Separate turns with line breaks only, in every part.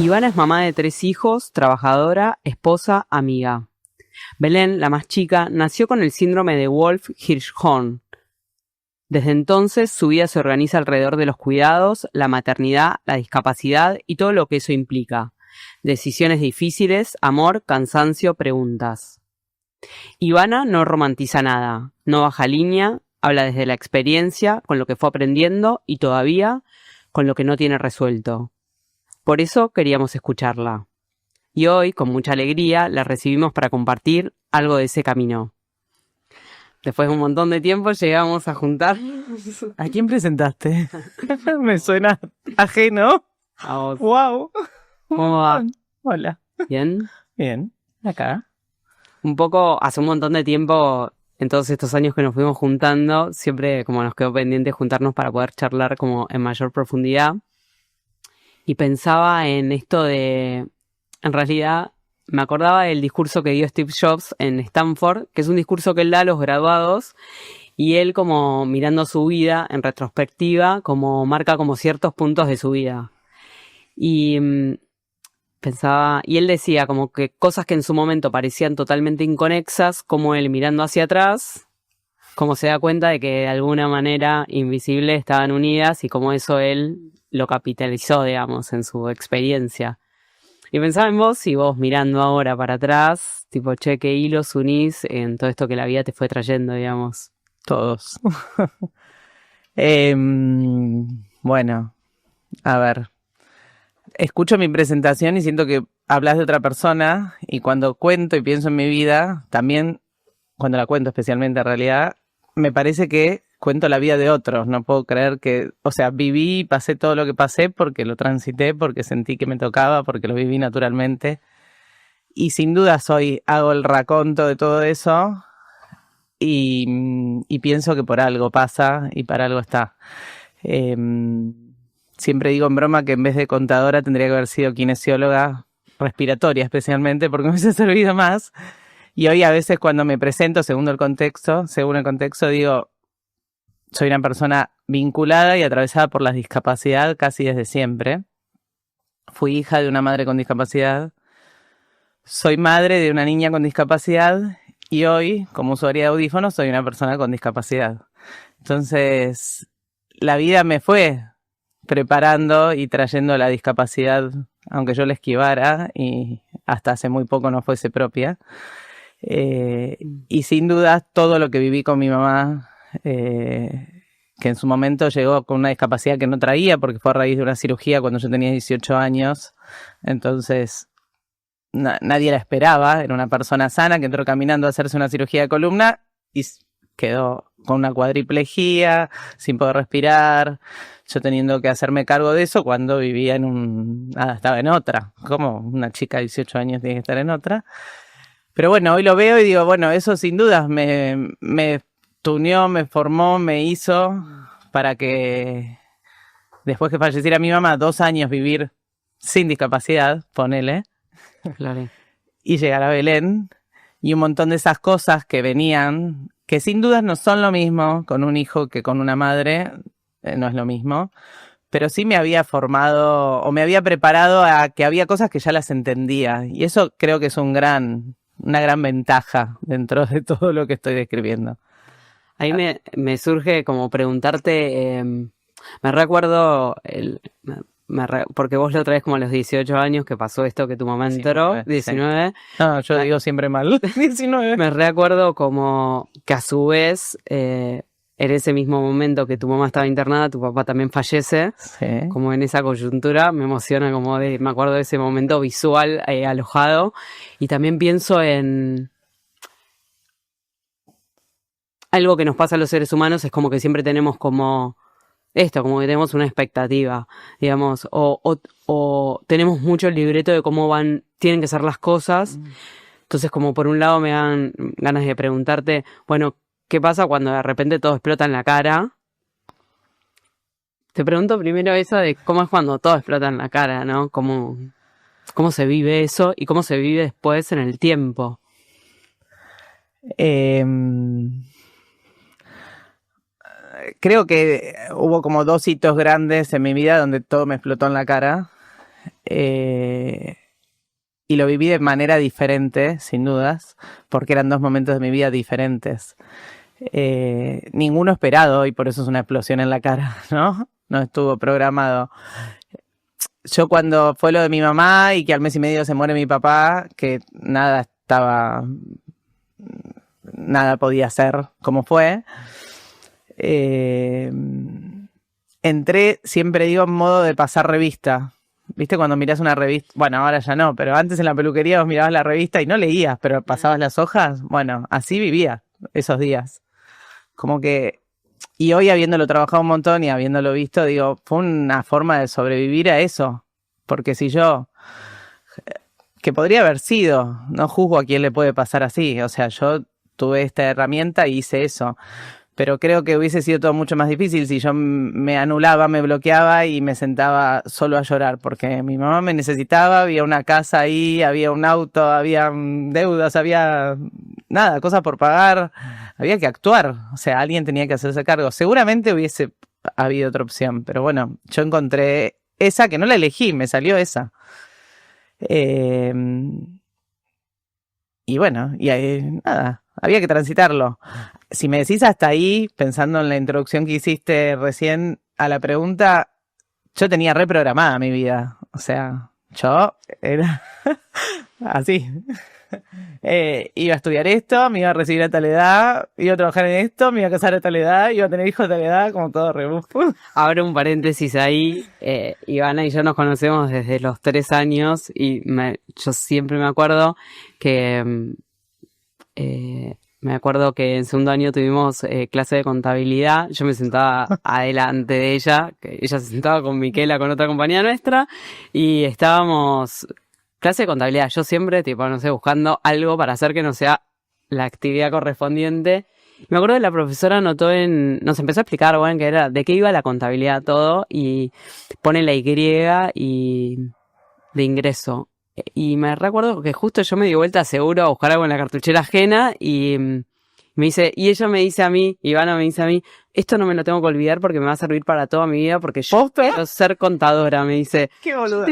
Ivana es mamá de 3 hijos, trabajadora, esposa, amiga. Belén, la más chica, nació con el síndrome de Wolff-Hirschhorn. Desde entonces, su vida se organiza alrededor de los cuidados, la maternidad, la discapacidad y todo lo que eso implica. Decisiones difíciles, amor, cansancio, preguntas. Ivana no romantiza nada, no baja línea, habla desde la experiencia, con lo que fue aprendiendo y todavía con lo que no tiene resuelto. Por eso queríamos escucharla. Y hoy, con mucha alegría, la recibimos para compartir algo de ese camino. Después de un montón de tiempo llegamos a juntar.
¿A quién presentaste? Me suena ajeno.
A vos.
¡Wow!
¿Cómo va?
Hola.
¿Bien?
Bien. Acá.
Un poco, hace un montón de tiempo, en todos estos años que nos fuimos juntando, siempre como nos quedó pendiente juntarnos para poder charlar como en mayor profundidad. Y pensaba en esto de, en realidad, me acordaba del discurso que dio Steve Jobs en Stanford, que es un discurso que él da a los graduados, y él como mirando su vida en retrospectiva, como marca como ciertos puntos de su vida. Y pensaba, y él decía como que cosas que en su momento parecían totalmente inconexas, como él mirando hacia atrás, como se da cuenta de que de alguna manera invisible estaban unidas y como eso él lo capitalizó, digamos, en su experiencia. Y pensaba en vos y vos mirando ahora para atrás, tipo, che, qué hilos unís en todo esto que la vida te fue trayendo, digamos.
Todos. Bueno, a ver. Escucho mi presentación y siento que hablas de otra persona, y cuando cuento y pienso en mi vida, también, cuando la cuento especialmente en realidad, me parece que cuento la vida de otros. No puedo creer que, o sea, viví y pasé todo lo que pasé porque lo transité, porque sentí que me tocaba, porque lo viví naturalmente. Y sin duda hago el raconto de todo eso y pienso que por algo pasa y para algo está. Siempre digo en broma que en vez de contadora tendría que haber sido kinesióloga respiratoria especialmente, porque me hubiese servido más. Y hoy a veces cuando me presento, según el contexto, digo, soy una persona vinculada y atravesada por la discapacidad casi desde siempre. Fui hija de una madre con discapacidad. Soy madre de una niña con discapacidad y hoy, como usuaria de audífonos, soy una persona con discapacidad. Entonces, la vida me fue preparando y trayendo la discapacidad, aunque yo la esquivara y hasta hace muy poco no fuese propia. Y sin duda todo lo que viví con mi mamá, que en su momento llegó con una discapacidad que no traía porque fue a raíz de una cirugía cuando yo tenía 18 años. Entonces nadie la esperaba, era una persona sana que entró caminando a hacerse una cirugía de columna y quedó con una cuadriplejía, sin poder respirar, yo teniendo que hacerme cargo de eso cuando vivía estaba en otra. Como una chica de 18 años tiene que estar en otra. Pero bueno, hoy lo veo y digo, bueno, eso sin dudas me tuneó, me formó, me hizo para que después que falleciera mi mamá, 2 años vivir sin discapacidad, ponele,
Claro.
y llegar a Belén, y un montón de esas cosas que venían, que sin dudas no son lo mismo con un hijo que con una madre, no es lo mismo, pero sí me había formado o me había preparado a que había cosas que ya las entendía, y eso creo que es una gran ventaja dentro de todo lo que estoy describiendo.
Ahí me surge como preguntarte, me recuerdo, porque vos la otra vez como a los 18 años que pasó esto que tu mamá entró, 19.
No, yo digo siempre mal, 19.
Me recuerdo como que a su vez, en ese mismo momento que tu mamá estaba internada, tu papá también fallece,
Sí.
como en esa coyuntura, me emociona me acuerdo de ese momento visual alojado, y también pienso en algo que nos pasa a los seres humanos, es como que siempre tenemos como esto, como que tenemos una expectativa, digamos, o tenemos mucho el libreto de cómo tienen que ser las cosas. Entonces, como por un lado me dan ganas de preguntarte, bueno, ¿qué pasa cuando de repente todo explota en la cara? Te pregunto primero eso de cómo es cuando todo explota en la cara, ¿no? ¿Cómo se vive eso y cómo se vive después en el tiempo?
Creo que hubo como 2 hitos grandes en mi vida donde todo me explotó en la cara. Y lo viví de manera diferente, sin dudas, porque eran 2 momentos de mi vida diferentes. Ninguno esperado, y por eso es una explosión en la cara, ¿no? No estuvo programado. Yo cuando fue lo de mi mamá y que al mes y medio se muere mi papá, que nada podía ser como fue, entré, siempre digo, en modo de pasar revista. ¿Viste cuando mirás una revista? Bueno, ahora ya no, pero antes en la peluquería vos mirabas la revista y no leías, pero pasabas las hojas. Bueno, así vivía esos días. Como que... Y hoy, habiéndolo trabajado un montón y habiéndolo visto, digo, fue una forma de sobrevivir a eso. Porque si yo... Que podría haber sido, no juzgo a quién le puede pasar así. O sea, yo tuve esta herramienta y hice eso. Pero creo que hubiese sido todo mucho más difícil si yo me anulaba, me bloqueaba y me sentaba solo a llorar, porque mi mamá me necesitaba, había una casa ahí, había un auto, había deudas, había nada, cosas por pagar, había que actuar, o sea, alguien tenía que hacerse cargo. Seguramente hubiese habido otra opción, pero bueno, yo encontré esa que no la elegí, me salió esa. Y bueno, nada, había que transitarlo. Si me decís hasta ahí, pensando en la introducción que hiciste recién a la pregunta, yo tenía reprogramada mi vida. O sea, yo era así. Iba a estudiar esto, me iba a recibir a tal edad, iba a trabajar en esto, me iba a casar a tal edad, iba a tener hijos a tal edad, como todo rebufo.
Abro un paréntesis ahí. Ivana y yo nos conocemos desde los 3 años y yo siempre me acuerdo que... me acuerdo que en segundo año tuvimos clase de contabilidad. Yo me sentaba adelante de ella, que ella se sentaba con Miquela, con otra compañía nuestra, y estábamos clase de contabilidad. Yo siempre, tipo, no sé, buscando algo para hacer que no sea la actividad correspondiente. Me acuerdo que la profesora nos empezó a explicar, bueno, que era de qué iba la contabilidad todo, y pone la Y y de ingreso. Y me recuerdo que justo yo me di vuelta seguro a buscar algo en la cartuchera ajena y me dice, y ella me dice a mí, Ivana me dice a mí, esto no me lo tengo que olvidar porque me va a servir para toda mi vida porque yo quiero ser contadora, me dice.
Qué boluda.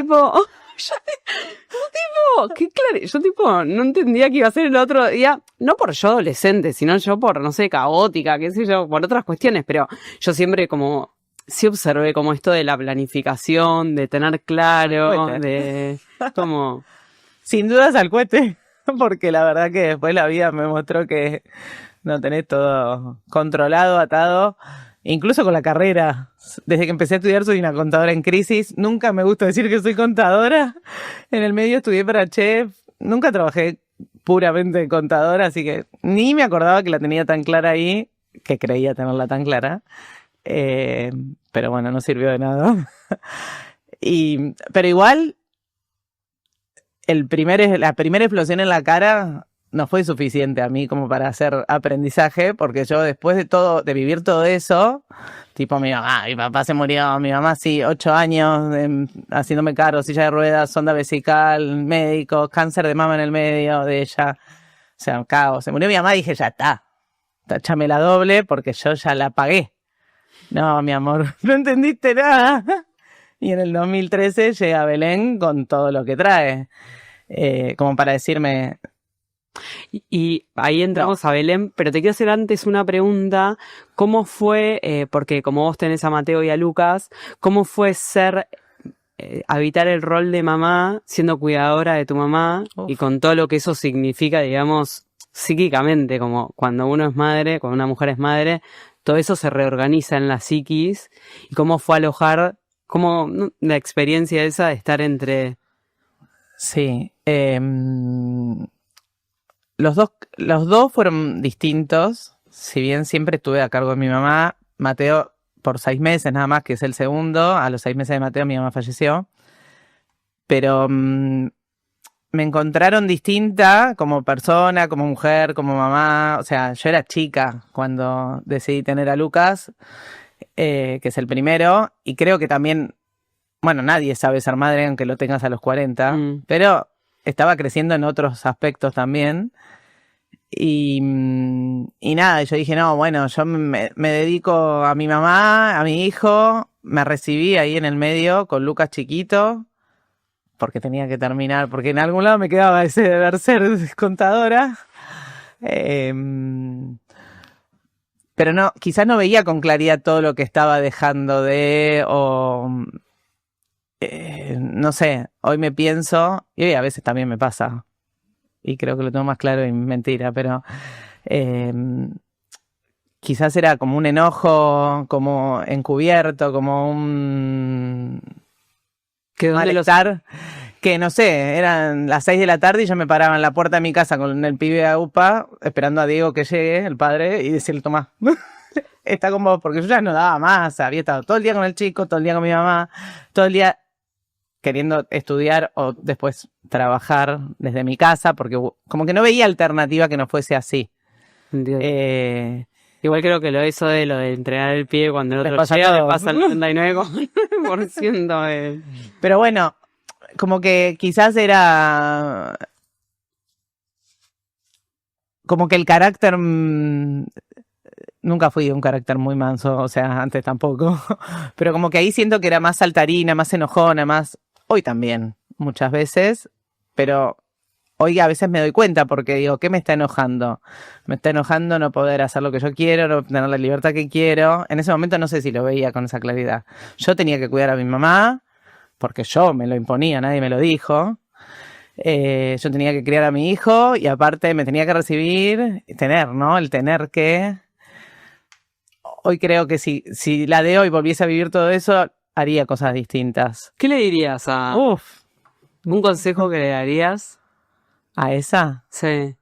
Qué claro, yo tipo, no entendía que iba a ser el otro día, no por yo adolescente, sino yo por, no sé, caótica, qué sé yo, por otras cuestiones, pero yo siempre como, sí observé como esto de la planificación, de tener claro, de como...
Sin dudas al cohete, porque la verdad que después la vida me mostró que no tenés todo controlado, atado, incluso con la carrera. Desde que empecé a estudiar soy una contadora en crisis. Nunca me gusta decir que soy contadora. En el medio estudié para chef. Nunca trabajé puramente contadora, así que ni me acordaba que la tenía tan clara ahí, que creía tenerla tan clara. Pero bueno, no sirvió de nada. Pero igual, la primera explosión en la cara no fue suficiente a mí como para hacer aprendizaje, porque yo después de vivir todo eso, tipo mi papá se murió, mi mamá sí, 8 años haciéndome cargo, silla de ruedas, sonda vesical, médico, cáncer de mama en el medio de ella, o sea, caos. Se murió mi mamá y dije, ya está, táchame la doble porque yo ya la pagué. No, mi amor, no entendiste nada. Y en el 2013 llega Belén con todo lo que trae, como para decirme...
Y ahí entramos a Belén, pero te quiero hacer antes una pregunta. ¿Cómo fue, porque como vos tenés a Mateo y a Lucas, cómo fue habitar el rol de mamá, siendo cuidadora de tu mamá, y con todo lo que eso significa, digamos, psíquicamente, como cuando uno es madre, cuando una mujer es madre, todo eso se reorganiza en la psiquis, y cómo fue alojar, cómo la experiencia esa de estar entre...
Sí, los dos fueron distintos, si bien siempre estuve a cargo de mi mamá. Mateo por 6 meses nada más, que es el segundo. A los 6 meses de Mateo mi mamá falleció. Pero me encontraron distinta como persona, como mujer, como mamá. O sea, yo era chica cuando decidí tener a Lucas, que es el primero. Y creo que también, bueno, nadie sabe ser madre aunque lo tengas a los 40, pero... estaba creciendo en otros aspectos también. Y nada, yo dije, no, bueno, yo me dedico a mi mamá, a mi hijo. Me recibí ahí en el medio con Lucas chiquito. porque tenía que terminar, porque en algún lado me quedaba ese deber ser contadora. Pero no, quizás no veía con claridad todo lo que estaba dejando no sé, hoy me pienso, y hoy a veces también me pasa, y creo que lo tengo más claro y mentira, pero quizás era como un enojo, como encubierto, como un malestar, que no sé, eran las 6 de la tarde y yo me paraba en la puerta de mi casa con el pibe a UPA, esperando a Diego que llegue, el padre, y decirle, tomá, está con vos, porque yo ya no daba más, había estado todo el día con el chico, todo el día con mi mamá, todo el día queriendo estudiar o después trabajar desde mi casa, porque como que no veía alternativa que no fuese así.
Igual creo que eso de lo de entregar el pie cuando el otro llega le pasa el 99% de...
Pero bueno, como que quizás era como que el carácter nunca fui un carácter muy manso, o sea, antes tampoco, pero como que ahí siento que era más saltarina, más enojona, más... Hoy también, muchas veces, pero hoy a veces me doy cuenta porque digo, ¿qué me está enojando? Me está enojando no poder hacer lo que yo quiero, no tener la libertad que quiero. En ese momento no sé si lo veía con esa claridad. Yo tenía que cuidar a mi mamá, porque yo me lo imponía, nadie me lo dijo. Yo tenía que criar a mi hijo y aparte me tenía que recibir, tener, ¿no? El tener que... Hoy creo que si la de hoy volviese a vivir todo eso, haría cosas distintas.
¿Qué le dirías a... ¿Un consejo que le darías?
¿A esa?
Sí.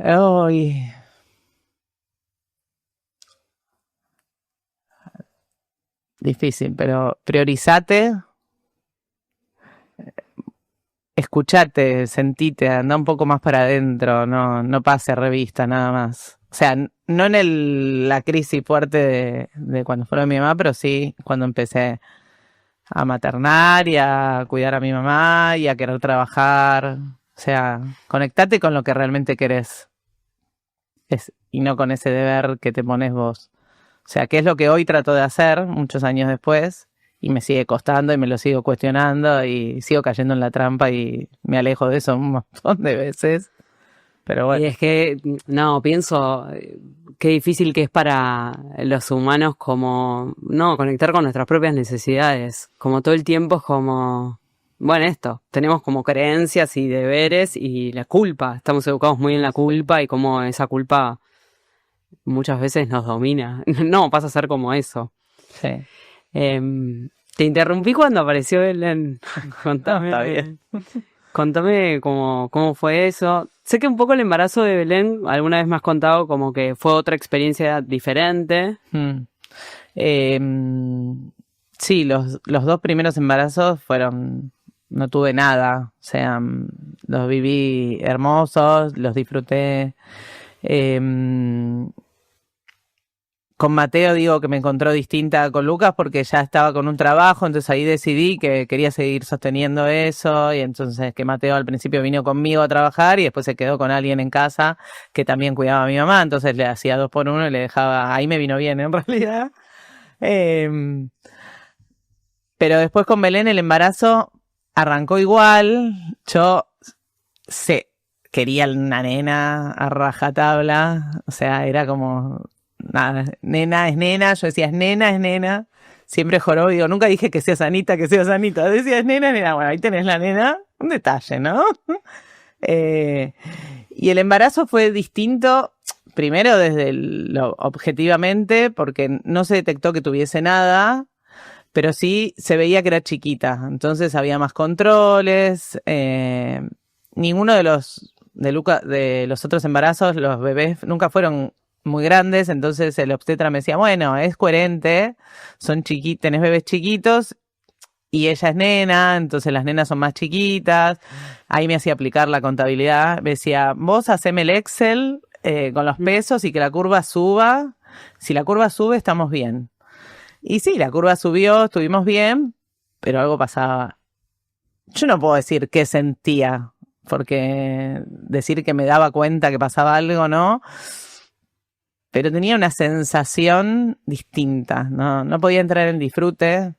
Uy. Difícil, pero priorizate. Escuchate, sentite, anda un poco más para adentro, no pase revista nada más. O sea, no en la crisis fuerte de cuando fue mi mamá, pero sí cuando empecé a maternar y a cuidar a mi mamá y a querer trabajar. O sea, conectate con lo que realmente querés y no con ese deber que te pones vos. O sea, ¿qué es lo que hoy trato de hacer muchos años después? Y me sigue costando y me lo sigo cuestionando y sigo cayendo en la trampa y me alejo de eso un montón de veces. Pero bueno.
Y es que, no, pienso qué difícil que es para los humanos como, no, conectar con nuestras propias necesidades. Como todo el tiempo es como, bueno, tenemos como creencias y deberes y la culpa. Estamos educados muy en la culpa y como esa culpa muchas veces nos domina. No, pasa a ser como eso.
Sí.
Te interrumpí cuando apareció Belén. Contame.
Está bien.
Contame cómo fue eso. Sé que un poco el embarazo de Belén, alguna vez me has contado como que fue otra experiencia diferente.
Sí, los 2 primeros embarazos no tuve nada. O sea, los viví hermosos, los disfruté. Con Mateo digo que me encontró distinta con Lucas porque ya estaba con un trabajo, entonces ahí decidí que quería seguir sosteniendo eso y entonces que Mateo al principio vino conmigo a trabajar y después se quedó con alguien en casa que también cuidaba a mi mamá, entonces le hacía 2 por 1 y le dejaba, ahí me vino bien en realidad. Pero después con Belén el embarazo arrancó igual, yo quería una nena a rajatabla, o sea, era como... Nada, nena es nena, yo decía es nena, siempre joró, digo, nunca dije que seas Anita, decía es nena, bueno, ahí tenés la nena, un detalle, ¿no? Y el embarazo fue distinto, primero desde objetivamente, porque no se detectó que tuviese nada, pero sí se veía que era chiquita, entonces había más controles, ninguno de los otros embarazos, los bebés nunca fueron muy grandes, entonces el obstetra me decía, bueno, es coherente, tenés bebés chiquitos y ella es nena, entonces las nenas son más chiquitas, ahí me hacía aplicar la contabilidad, me decía, vos haceme el Excel con los pesos y que la curva suba, si la curva sube estamos bien. Y sí, la curva subió, estuvimos bien, pero algo pasaba. Yo no puedo decir qué sentía, porque decir que me daba cuenta que pasaba algo, ¿no? Pero tenía una sensación distinta, no podía entrar en disfrute,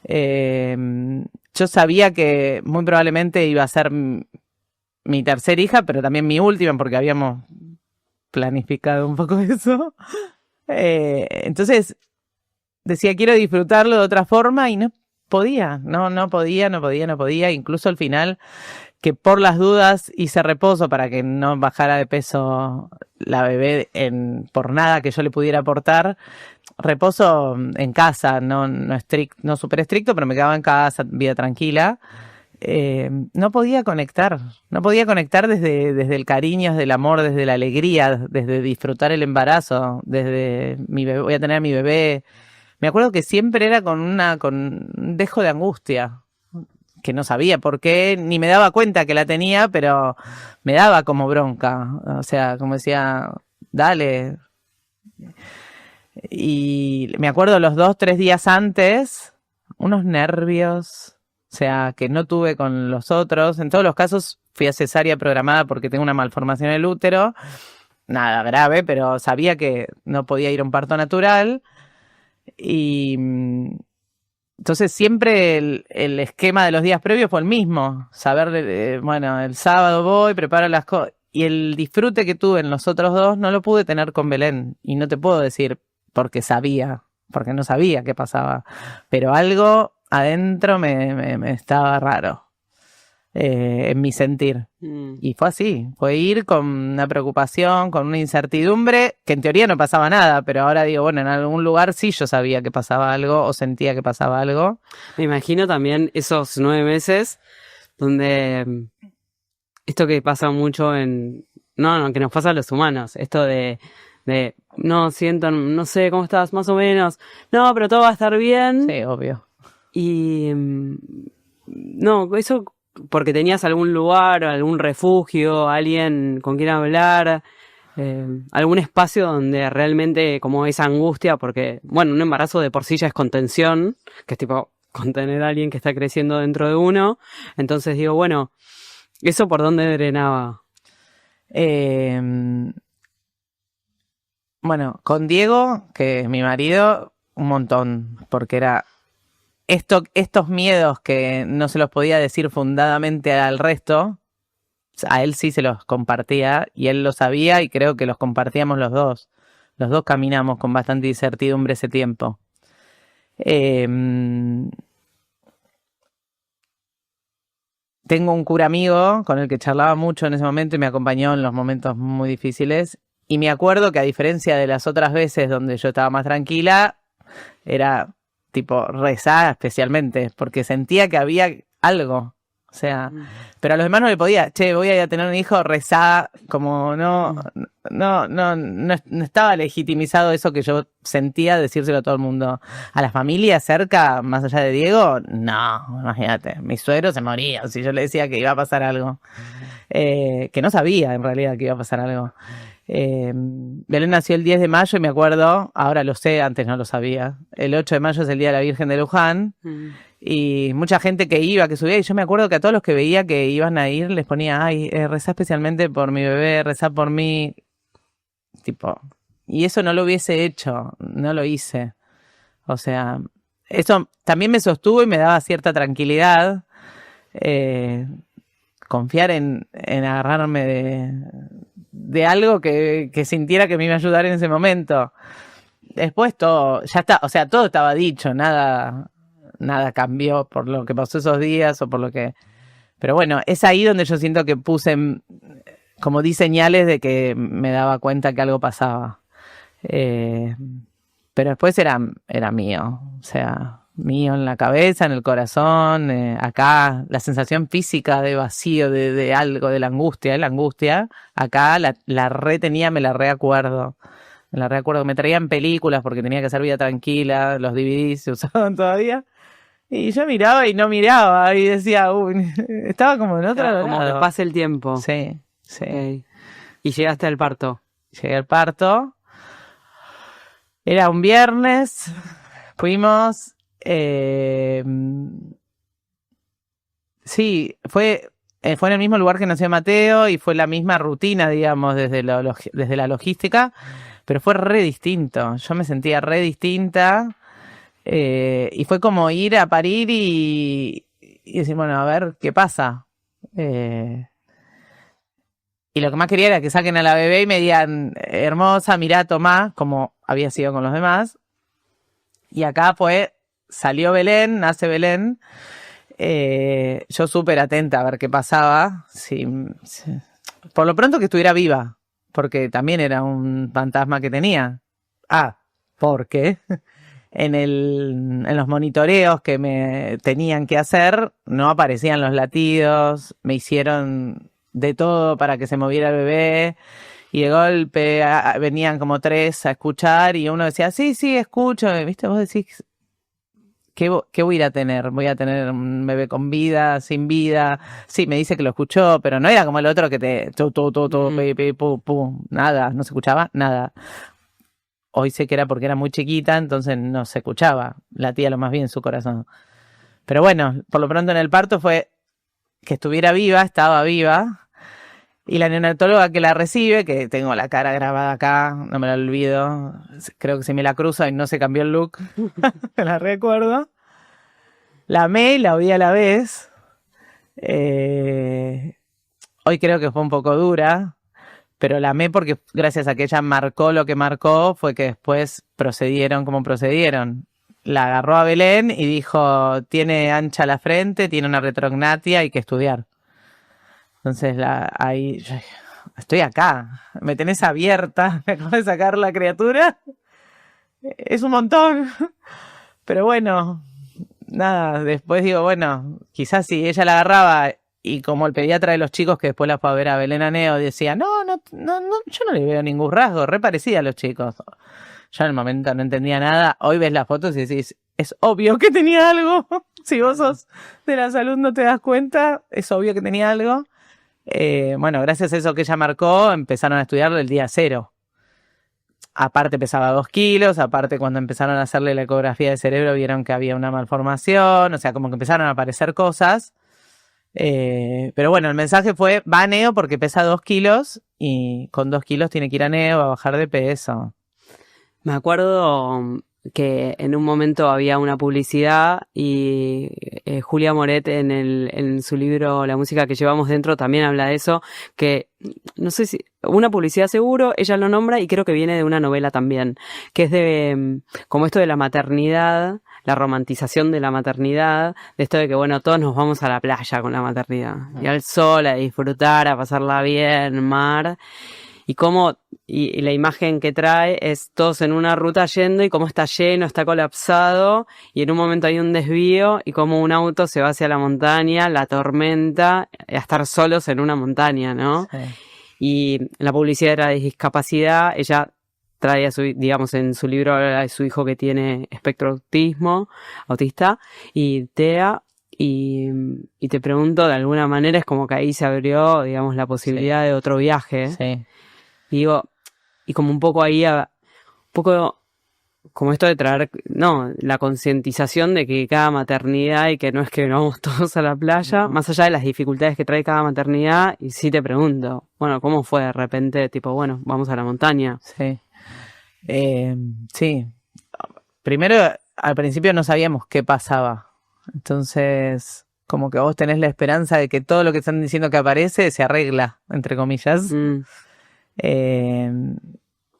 Yo sabía que muy probablemente iba a ser mi tercera hija, pero también mi última, porque habíamos planificado un poco eso. Entonces decía, quiero disfrutarlo de otra forma y no podía. No podía. Incluso al final, que por las dudas hice reposo para que no bajara de peso la bebé por nada que yo le pudiera aportar. Reposo en casa, no súper estricto, pero me quedaba en casa, vida tranquila. No podía conectar desde el cariño, desde el amor, desde la alegría, desde disfrutar el embarazo, desde mi bebé, voy a tener a mi bebé. Me acuerdo que siempre era con un dejo de angustia, que no sabía por qué, ni me daba cuenta que la tenía, pero me daba como bronca. O sea, como decía, dale. Y me acuerdo los 2-3 días antes, unos nervios, o sea, que no tuve con los otros. En todos los casos fui a cesárea programada porque tengo una malformación en el útero. Nada grave, pero sabía que no podía ir a un parto natural. Y entonces siempre el esquema de los días previos fue el mismo. Saber, bueno, el sábado voy, preparo las cosas. Y el disfrute que tuve en los otros dos no lo pude tener con Belén. Y no te puedo decir porque no sabía qué pasaba. Pero algo adentro me estaba raro en mi sentir. Y fue así, fue ir con una preocupación, con una incertidumbre, que en teoría no pasaba nada, pero ahora digo, bueno, en algún lugar sí yo sabía que pasaba algo o sentía que pasaba algo.
Me imagino también esos 9 meses donde esto que pasa mucho que nos pasa a los humanos, esto de no siento, no sé cómo estás, más o menos, no, pero todo va a estar bien.
Sí, obvio.
Y no, eso porque tenías algún lugar, algún refugio, alguien con quien hablar, algún espacio donde realmente como esa angustia, porque bueno, un embarazo de por sí ya es contención, que es tipo contener a alguien que está creciendo dentro de uno. Entonces digo, bueno, ¿eso por dónde drenaba?
Bueno, con Diego, que es mi marido, un montón, porque era estos miedos que no se los podía decir fundadamente al resto, a él sí se los compartía y él lo sabía y creo que los compartíamos los dos. Los dos caminamos con bastante incertidumbre ese tiempo. Tengo un cura amigo con el que charlaba mucho en ese momento y me acompañó en los momentos muy difíciles. Y me acuerdo que a diferencia de las otras veces donde yo estaba más tranquila, era tipo rezar especialmente, porque sentía que había algo. O sea, pero a los demás no le podía, voy a ir a tener un hijo, rezar, como no estaba legitimizado eso que yo sentía decírselo a todo el mundo. A la familia cerca, más allá de Diego, no, imagínate, mi suegro se moría si yo le decía que iba a pasar algo. Que no sabía en realidad que iba a pasar algo. Belén nació el 10 de mayo y me acuerdo, ahora lo sé, antes no lo sabía, el 8 de mayo es el Día de la Virgen de Luján. Y mucha gente que subía, y yo me acuerdo que a todos los que veía que iban a ir les ponía, rezá especialmente por mi bebé, rezá por mí, tipo, y eso no lo hubiese hecho, no lo hice. O sea, eso también me sostuvo y me daba cierta tranquilidad, confiar en agarrarme de algo que sintiera que me iba a ayudar en ese momento. Después todo, ya está, o sea, todo estaba dicho, nada cambió por lo que pasó esos días o por lo que... Pero bueno, es ahí donde yo siento que puse, como di señales de que me daba cuenta que algo pasaba. Pero después era mío, o sea, mío en la cabeza, en el corazón, acá la sensación física de vacío, de algo, de la angustia, acá la retenía, me la reacuerdo. Me traían películas porque tenía que hacer vida tranquila, los DVDs se usaban todavía. Y yo miraba y no miraba y decía, estaba como en otro lado.
Como que pase el tiempo.
Sí.
Okay. Y llegaste al parto.
Llegué al parto. Era un viernes. Fuimos. Sí, fue en el mismo lugar que nació Mateo y fue la misma rutina, digamos, desde la logística, pero fue re distinto. Yo me sentía re distinta. Y fue como ir a parir y decir, bueno, a ver qué pasa. Y lo que más quería era que saquen a la bebé y me digan, hermosa, mirá, tomá, como había sido con los demás. Y acá salió Belén, nace Belén. Yo súper atenta a ver qué pasaba. Sí, por lo pronto que estuviera viva, porque también era un fantasma que tenía. Porque en los monitoreos que me tenían que hacer no aparecían los latidos, me hicieron de todo para que se moviera el bebé. Y de golpe venían como 3 a escuchar y uno decía, sí, escucho. ¿Viste? Vos decís, ¿qué voy a ir a tener? ¿Voy a tener un bebé con vida, sin vida? Sí, me dice que lo escuchó, pero no era como el otro que nada, no se escuchaba nada. Hoy sé que era porque era muy chiquita, entonces no se escuchaba. Latía lo más bien su corazón. Pero bueno, por lo pronto en el parto fue que estuviera viva, estaba viva. Y la neonatóloga que la recibe, que tengo la cara grabada acá, no me la olvido. Creo que se me la cruza y no se cambió el look. La recuerdo. La amé y la odié a la vez. Hoy creo que fue un poco dura, pero la amé porque gracias a que ella marcó lo que marcó, fue que después procedieron como procedieron. La agarró a Belén y dijo, tiene ancha la frente, tiene una retrognatia, hay que estudiar. Entonces ahí, yo, estoy acá, me tenés abierta, me acabo de sacar la criatura. Es un montón. Pero bueno, nada, después digo, bueno, quizás si ella la agarraba y como el pediatra de los chicos que después la fue a ver a Belén Aneo decía, no, yo no le veo ningún rasgo, re parecida a los chicos. Yo en el momento no entendía nada. Hoy ves las fotos y decís, es obvio que tenía algo. Si vos sos de la salud no te das cuenta, es obvio que tenía algo. Bueno, gracias a eso que ella marcó, empezaron a estudiarlo el día 0. Aparte pesaba 2 kilos, aparte cuando empezaron a hacerle la ecografía de cerebro vieron que había una malformación, o sea, como que empezaron a aparecer cosas. Pero bueno, el mensaje fue, va a Neo porque pesa 2 kilos y con 2 kilos tiene que ir a Neo a bajar de peso.
Me acuerdo que en un momento había una publicidad y Julia Moret en su libro La música que llevamos dentro también habla de eso, que no sé si, una publicidad seguro, ella lo nombra y creo que viene de una novela también, que es de como esto de la maternidad, la romantización de la maternidad, de esto de que bueno, todos nos vamos a la playa con la maternidad, y al sol, a disfrutar, a pasarla bien, mar. Y cómo, y la imagen que trae es todos en una ruta yendo y cómo está lleno, está colapsado y en un momento hay un desvío y cómo un auto se va hacia la montaña, la tormenta, a estar solos en una montaña, ¿no? Sí. Y la publicidad era de discapacidad, ella trae digamos, en su libro habla de su hijo que tiene espectro autismo, autista, y TEA. Y te pregunto, de alguna manera es como que ahí se abrió, digamos, la posibilidad de otro viaje.
Sí.
Y digo, y como un poco ahí, un poco como esto de traer, la concientización de que cada maternidad y que no es que vamos todos a la playa, más allá de las dificultades que trae cada maternidad, y sí te pregunto, bueno, ¿cómo fue de repente, tipo, bueno, vamos a la montaña?
Sí. Sí. Primero, al principio no sabíamos qué pasaba. Entonces, como que vos tenés la esperanza de que todo lo que están diciendo que aparece se arregla, entre comillas.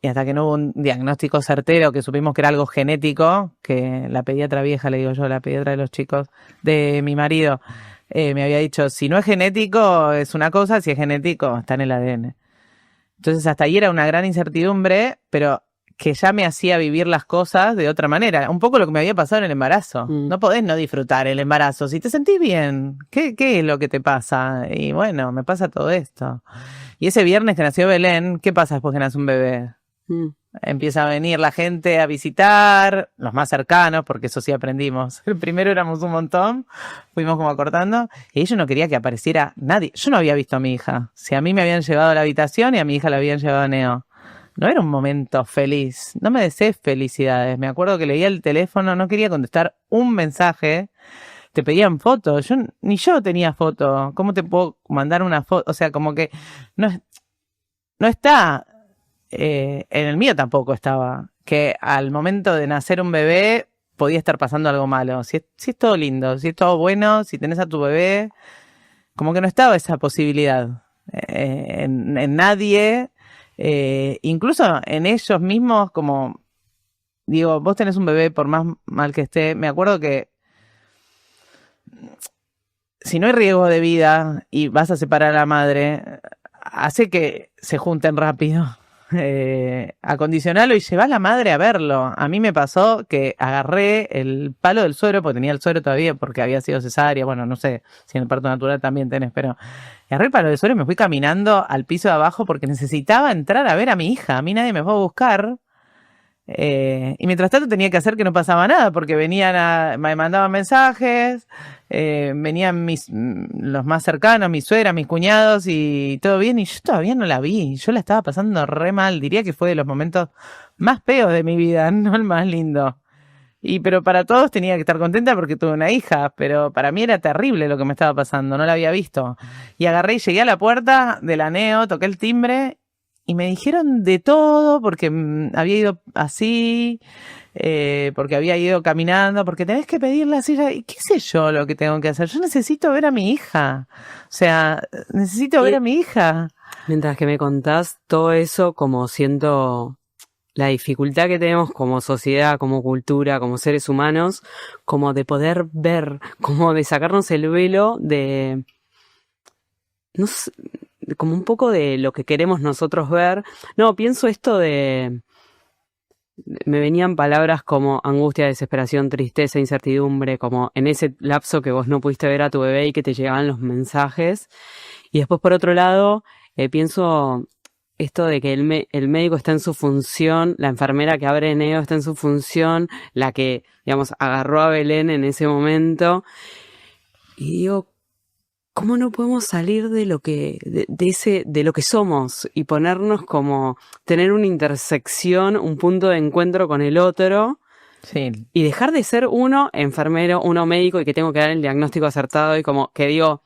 Y hasta que no hubo un diagnóstico certero, que supimos que era algo genético, que la pediatra vieja, le digo yo, la pediatra de los chicos de mi marido, me había dicho, si no es genético es una cosa, si es genético está en el ADN. Entonces hasta ahí era una gran incertidumbre, pero que ya me hacía vivir las cosas de otra manera. Un poco lo que me había pasado en el embarazo. No podés no disfrutar el embarazo. Si te sentís bien, ¿qué es lo que te pasa? Y bueno, me pasa todo esto. Y ese viernes que nació Belén, ¿qué pasa después que nace un bebé? Empieza a venir la gente a visitar, los más cercanos, porque eso sí aprendimos. El primero éramos un montón, fuimos como acortando, y yo no quería que apareciera nadie. Yo no había visto a mi hija. Si a mí me habían llevado a la habitación y a mi hija la habían llevado a Neo. No era un momento feliz, no me desees felicidades. Me acuerdo que leía el teléfono, no quería contestar un mensaje. Te pedían fotos, ni yo tenía foto. ¿Cómo te puedo mandar una foto? O sea, como que no está, en el mío tampoco estaba, que al momento de nacer un bebé podía estar pasando algo malo. Si es todo lindo, si es todo bueno, si tenés a tu bebé, como que no estaba esa posibilidad en nadie, incluso en ellos mismos, como digo, vos tenés un bebé por más mal que esté, me acuerdo que si no hay riesgo de vida y vas a separar a la madre, hace que se junten rápido. Acondicionalo y lleva a la madre a verlo. A mí me pasó que agarré el palo del suero, porque tenía el suero todavía, porque había sido cesárea. Bueno, no sé si en el parto natural también tenés, pero agarré el palo del suero y me fui caminando al piso de abajo porque necesitaba entrar a ver a mi hija. A mí nadie me fue a buscar. Y mientras tanto tenía que hacer que no pasaba nada, porque me mandaban mensajes, venían los más cercanos, mi suegra, mis cuñados, y todo bien, y yo todavía no la vi, yo la estaba pasando re mal, diría que fue de los momentos más feos de mi vida, no el más lindo. Pero para todos tenía que estar contenta porque tuve una hija, pero para mí era terrible lo que me estaba pasando, no la había visto. Y agarré y llegué a la puerta de la neo, toqué el timbre, y me dijeron de todo, porque había ido así, porque había ido caminando, porque tenés que pedir la silla, y qué sé yo lo que tengo que hacer. Yo necesito ver a mi hija. O sea, necesito ver a mi hija.
Mientras que me contás todo eso, como siento la dificultad que tenemos como sociedad, como cultura, como seres humanos, como de poder ver, como de sacarnos el velo de... No sé, como un poco de lo que queremos nosotros ver. No, pienso esto de... Me venían palabras como angustia, desesperación, tristeza, incertidumbre, como en ese lapso que vos no pudiste ver a tu bebé y que te llegaban los mensajes. Y después, por otro lado, pienso esto de que el médico está en su función, la enfermera que abre Neo está en su función, la que, digamos, agarró a Belén en ese momento. Y digo, ¿cómo no podemos salir de lo que, de lo que somos y ponernos como, tener una intersección, un punto de encuentro con el otro?
Sí.
Y dejar de ser uno enfermero, uno médico y que tengo que dar el diagnóstico acertado y como que digo,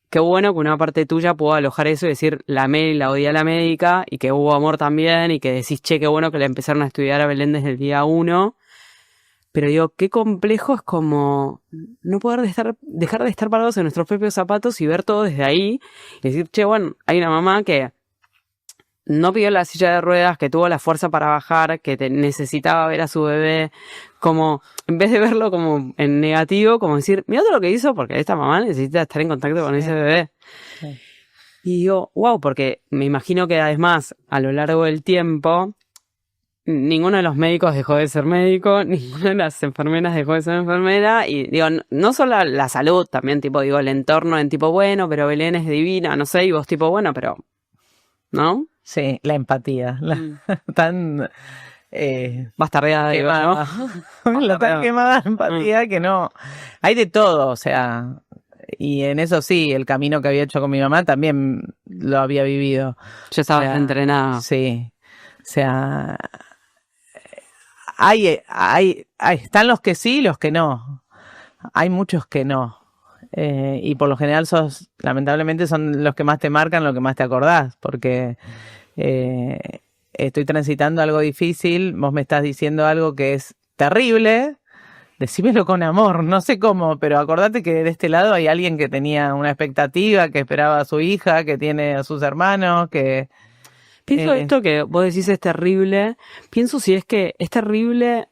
qué bueno que una parte tuya pueda alojar eso y decir, la amé y la odié a la médica y que hubo amor también y que decís, che, qué bueno que le empezaron a estudiar a Belén desde el día 1. Pero digo, qué complejo es como no poder dejar de estar parados en nuestros propios zapatos y ver todo desde ahí y decir, che, bueno, hay una mamá que no pidió la silla de ruedas, que tuvo la fuerza para bajar, que necesitaba ver a su bebé, como, en vez de verlo como en negativo, como decir, mira todo lo que hizo porque esta mamá necesita estar en contacto con ese bebé. Sí. Y digo, wow, porque me imagino que además, a lo largo del tiempo, ninguno de los médicos dejó de ser médico, ninguna de las enfermeras dejó de ser enfermera, y digo, no solo la salud, también tipo, digo, el entorno en tipo, bueno, pero Belén es divina, no sé, y vos tipo, bueno, pero, ¿no?
Sí, la empatía, tan
bastardeada, digo yo.
La tan quemada empatía que no, hay de todo, o sea, y en eso sí, el camino que había hecho con mi mamá también lo había vivido.
Yo estaba entrenada.
Sí, o sea, están los que sí y los que no. Hay muchos que no. Y por lo general lamentablemente son los que más te marcan, los que más te acordás, porque estoy transitando algo difícil, vos me estás diciendo algo que es terrible, decímelo con amor, no sé cómo, pero acordate que de este lado hay alguien que tenía una expectativa, que esperaba a su hija, que tiene a sus hermanos, que...
Pienso esto que vos decís es terrible, pienso si es que es terrible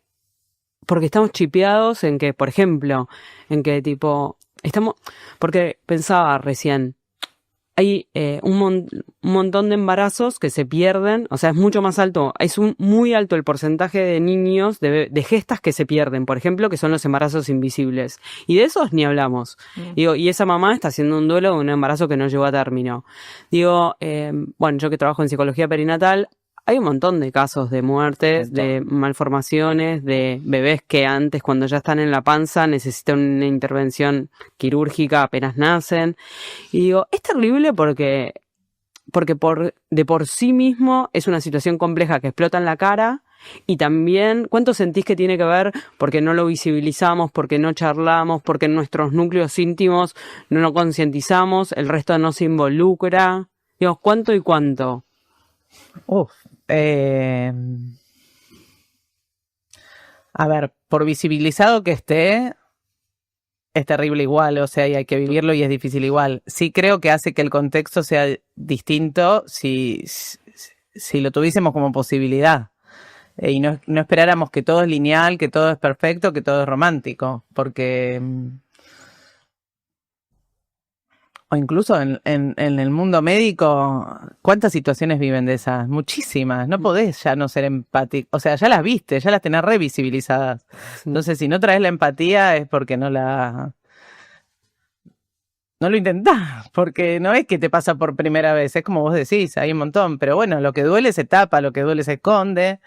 porque estamos chipeados en que, por ejemplo, en que tipo, porque pensaba recién, hay un montón de embarazos que se pierden, o sea, es mucho más alto, es muy alto el porcentaje de niños, de gestas que se pierden, por ejemplo, que son los embarazos invisibles. Y de esos ni hablamos. Digo, y esa mamá está haciendo un duelo de un embarazo que no llegó a término. Digo, bueno, yo que trabajo en psicología perinatal, hay un montón de casos de muertes, de malformaciones, de bebés que antes, cuando ya están en la panza, necesitan una intervención quirúrgica apenas nacen. Y digo, es terrible porque de por sí mismo es una situación compleja que explota en la cara. Y también, ¿cuánto sentís que tiene que ver? Porque no lo visibilizamos, porque no charlamos, porque en nuestros núcleos íntimos no lo concientizamos, el resto no se involucra. Digo, ¿cuánto y cuánto?
A ver, por visibilizado que esté, es terrible igual, o sea, y hay que vivirlo y es difícil igual. Sí creo que hace que el contexto sea distinto si lo tuviésemos como posibilidad. Y no esperáramos que todo es lineal, que todo es perfecto, que todo es romántico, porque o incluso en el mundo médico, ¿cuántas situaciones viven de esas? Muchísimas. No podés ya no ser empático. O sea, ya las viste, ya las tenés revisibilizadas. Entonces, si no traes la empatía es porque no lo intentás, porque no es que te pasa por primera vez, es como vos decís, hay un montón. Pero bueno, lo que duele se tapa, lo que duele se esconde,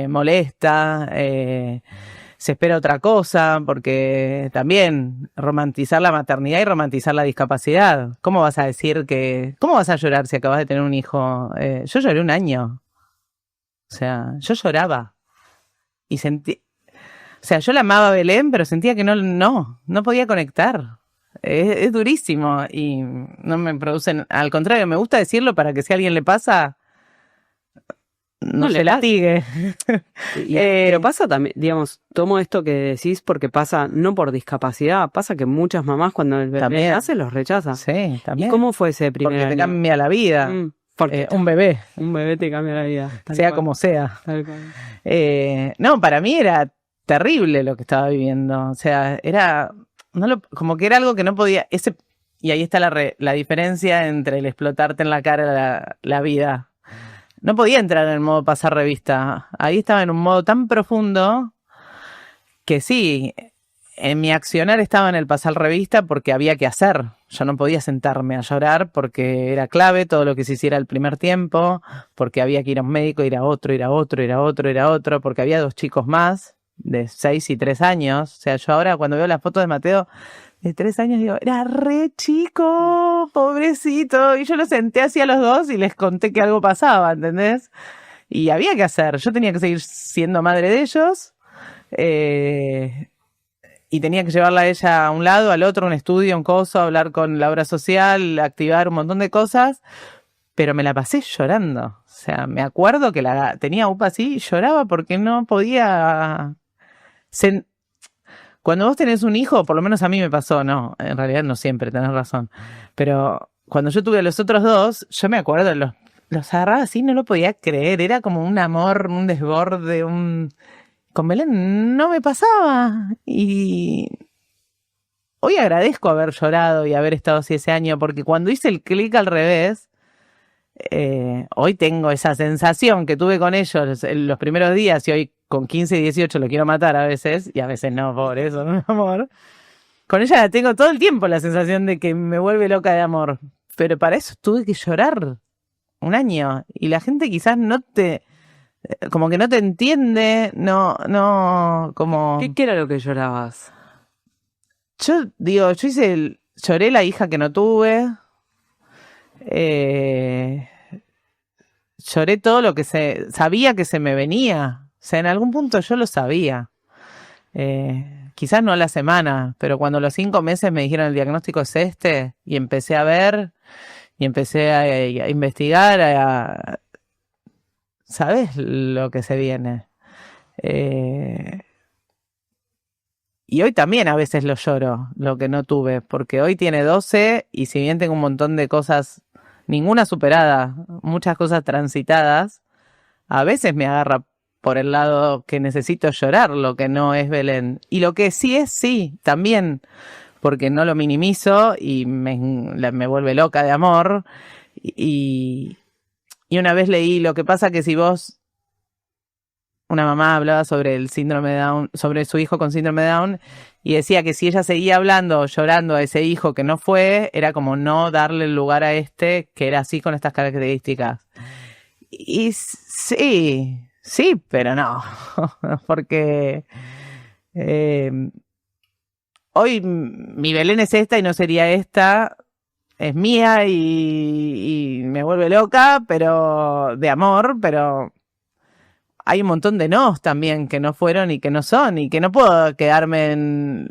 molesta, se espera otra cosa, porque también romantizar la maternidad y romantizar la discapacidad. ¿Cómo vas a decir cómo vas a llorar si acabas de tener un hijo? Yo lloré un año. O sea, yo lloraba. Y sentí, o sea, yo la amaba a Belén, pero sentía que no podía conectar. Es durísimo y no me producen, al contrario, me gusta decirlo para que si a alguien le pasa, no se latigue.
Pero pasa también, digamos, tomo esto que decís porque pasa no por discapacidad, pasa que muchas mamás cuando el bebé nace los rechazan.
Sí, también.
¿Y cómo fue ese primer
Porque
año?
te cambia la vida.
Porque
un bebé.
Un bebé te cambia la vida.
Sea cual. Como sea. No, para mí era terrible lo que estaba viviendo. O sea, era como que era algo que no podía. Y ahí está la diferencia entre el explotarte en la cara la vida. No podía entrar en el modo pasar revista. Ahí estaba en un modo tan profundo que sí, en mi accionar estaba en el pasar revista porque había que hacer. Yo no podía sentarme a llorar porque era clave todo lo que se hiciera el primer tiempo, porque había que ir a un médico, ir a otro, porque había 2 chicos más de 6 y 3 años. O sea, yo ahora cuando veo las fotos de Mateo de 3 años digo, era re chico, pobrecito. Y yo lo senté así a los 2 y les conté que algo pasaba, ¿entendés? Y había que hacer. Yo tenía que seguir siendo madre de ellos. Y tenía que llevarla a ella a un lado, al otro, un estudio, un coso, hablar con la obra social, activar un montón de cosas. Pero me la pasé llorando. O sea, me acuerdo que tenía UPA así y lloraba porque no podía... Cuando vos tenés un hijo, por lo menos a mí me pasó, no, en realidad no siempre, tenés razón, pero cuando yo tuve a los otros 2, yo me acuerdo, los agarraba así, no lo podía creer, era como un amor, un desborde, con Belén no me pasaba, y hoy agradezco haber llorado y haber estado así ese año, porque cuando hice el clic al revés, hoy tengo esa sensación que tuve con ellos en los primeros días y hoy con 15 y 18 lo quiero matar a veces, y a veces no, por eso, no, amor. Con ella tengo todo el tiempo la sensación de que me vuelve loca de amor, pero para eso tuve que llorar un año, y la gente quizás como que no te entiende, como...
¿Qué era lo que llorabas?
Yo digo, lloré la hija que no tuve, lloré todo lo que sabía que se me venía. O sea, en algún punto yo lo sabía. Quizás no a la semana, pero cuando a los 5 meses me dijeron el diagnóstico es este, y empecé a ver, y empecé a investigar, ¿sabes lo que se viene? Y hoy también a veces lo lloro, lo que no tuve, porque hoy tiene 12 y si bien tengo un montón de cosas, ninguna superada, muchas cosas transitadas, a veces me agarra por el lado que necesito llorar lo que no es Belén. Y lo que sí es, sí, también, porque no lo minimizo y me vuelve loca de amor. Y una vez leí, lo que pasa que si una mamá hablaba sobre el síndrome de Down, sobre su hijo con síndrome de Down, y decía que si ella seguía hablando, llorando a ese hijo que no fue, era como no darle el lugar a que era así con estas características. Y sí, pero no, porque hoy mi Belén es esta y no sería esta, es mía y me vuelve loca, pero de amor, pero hay un montón de nos también que no fueron y que no son, y que no puedo quedarme en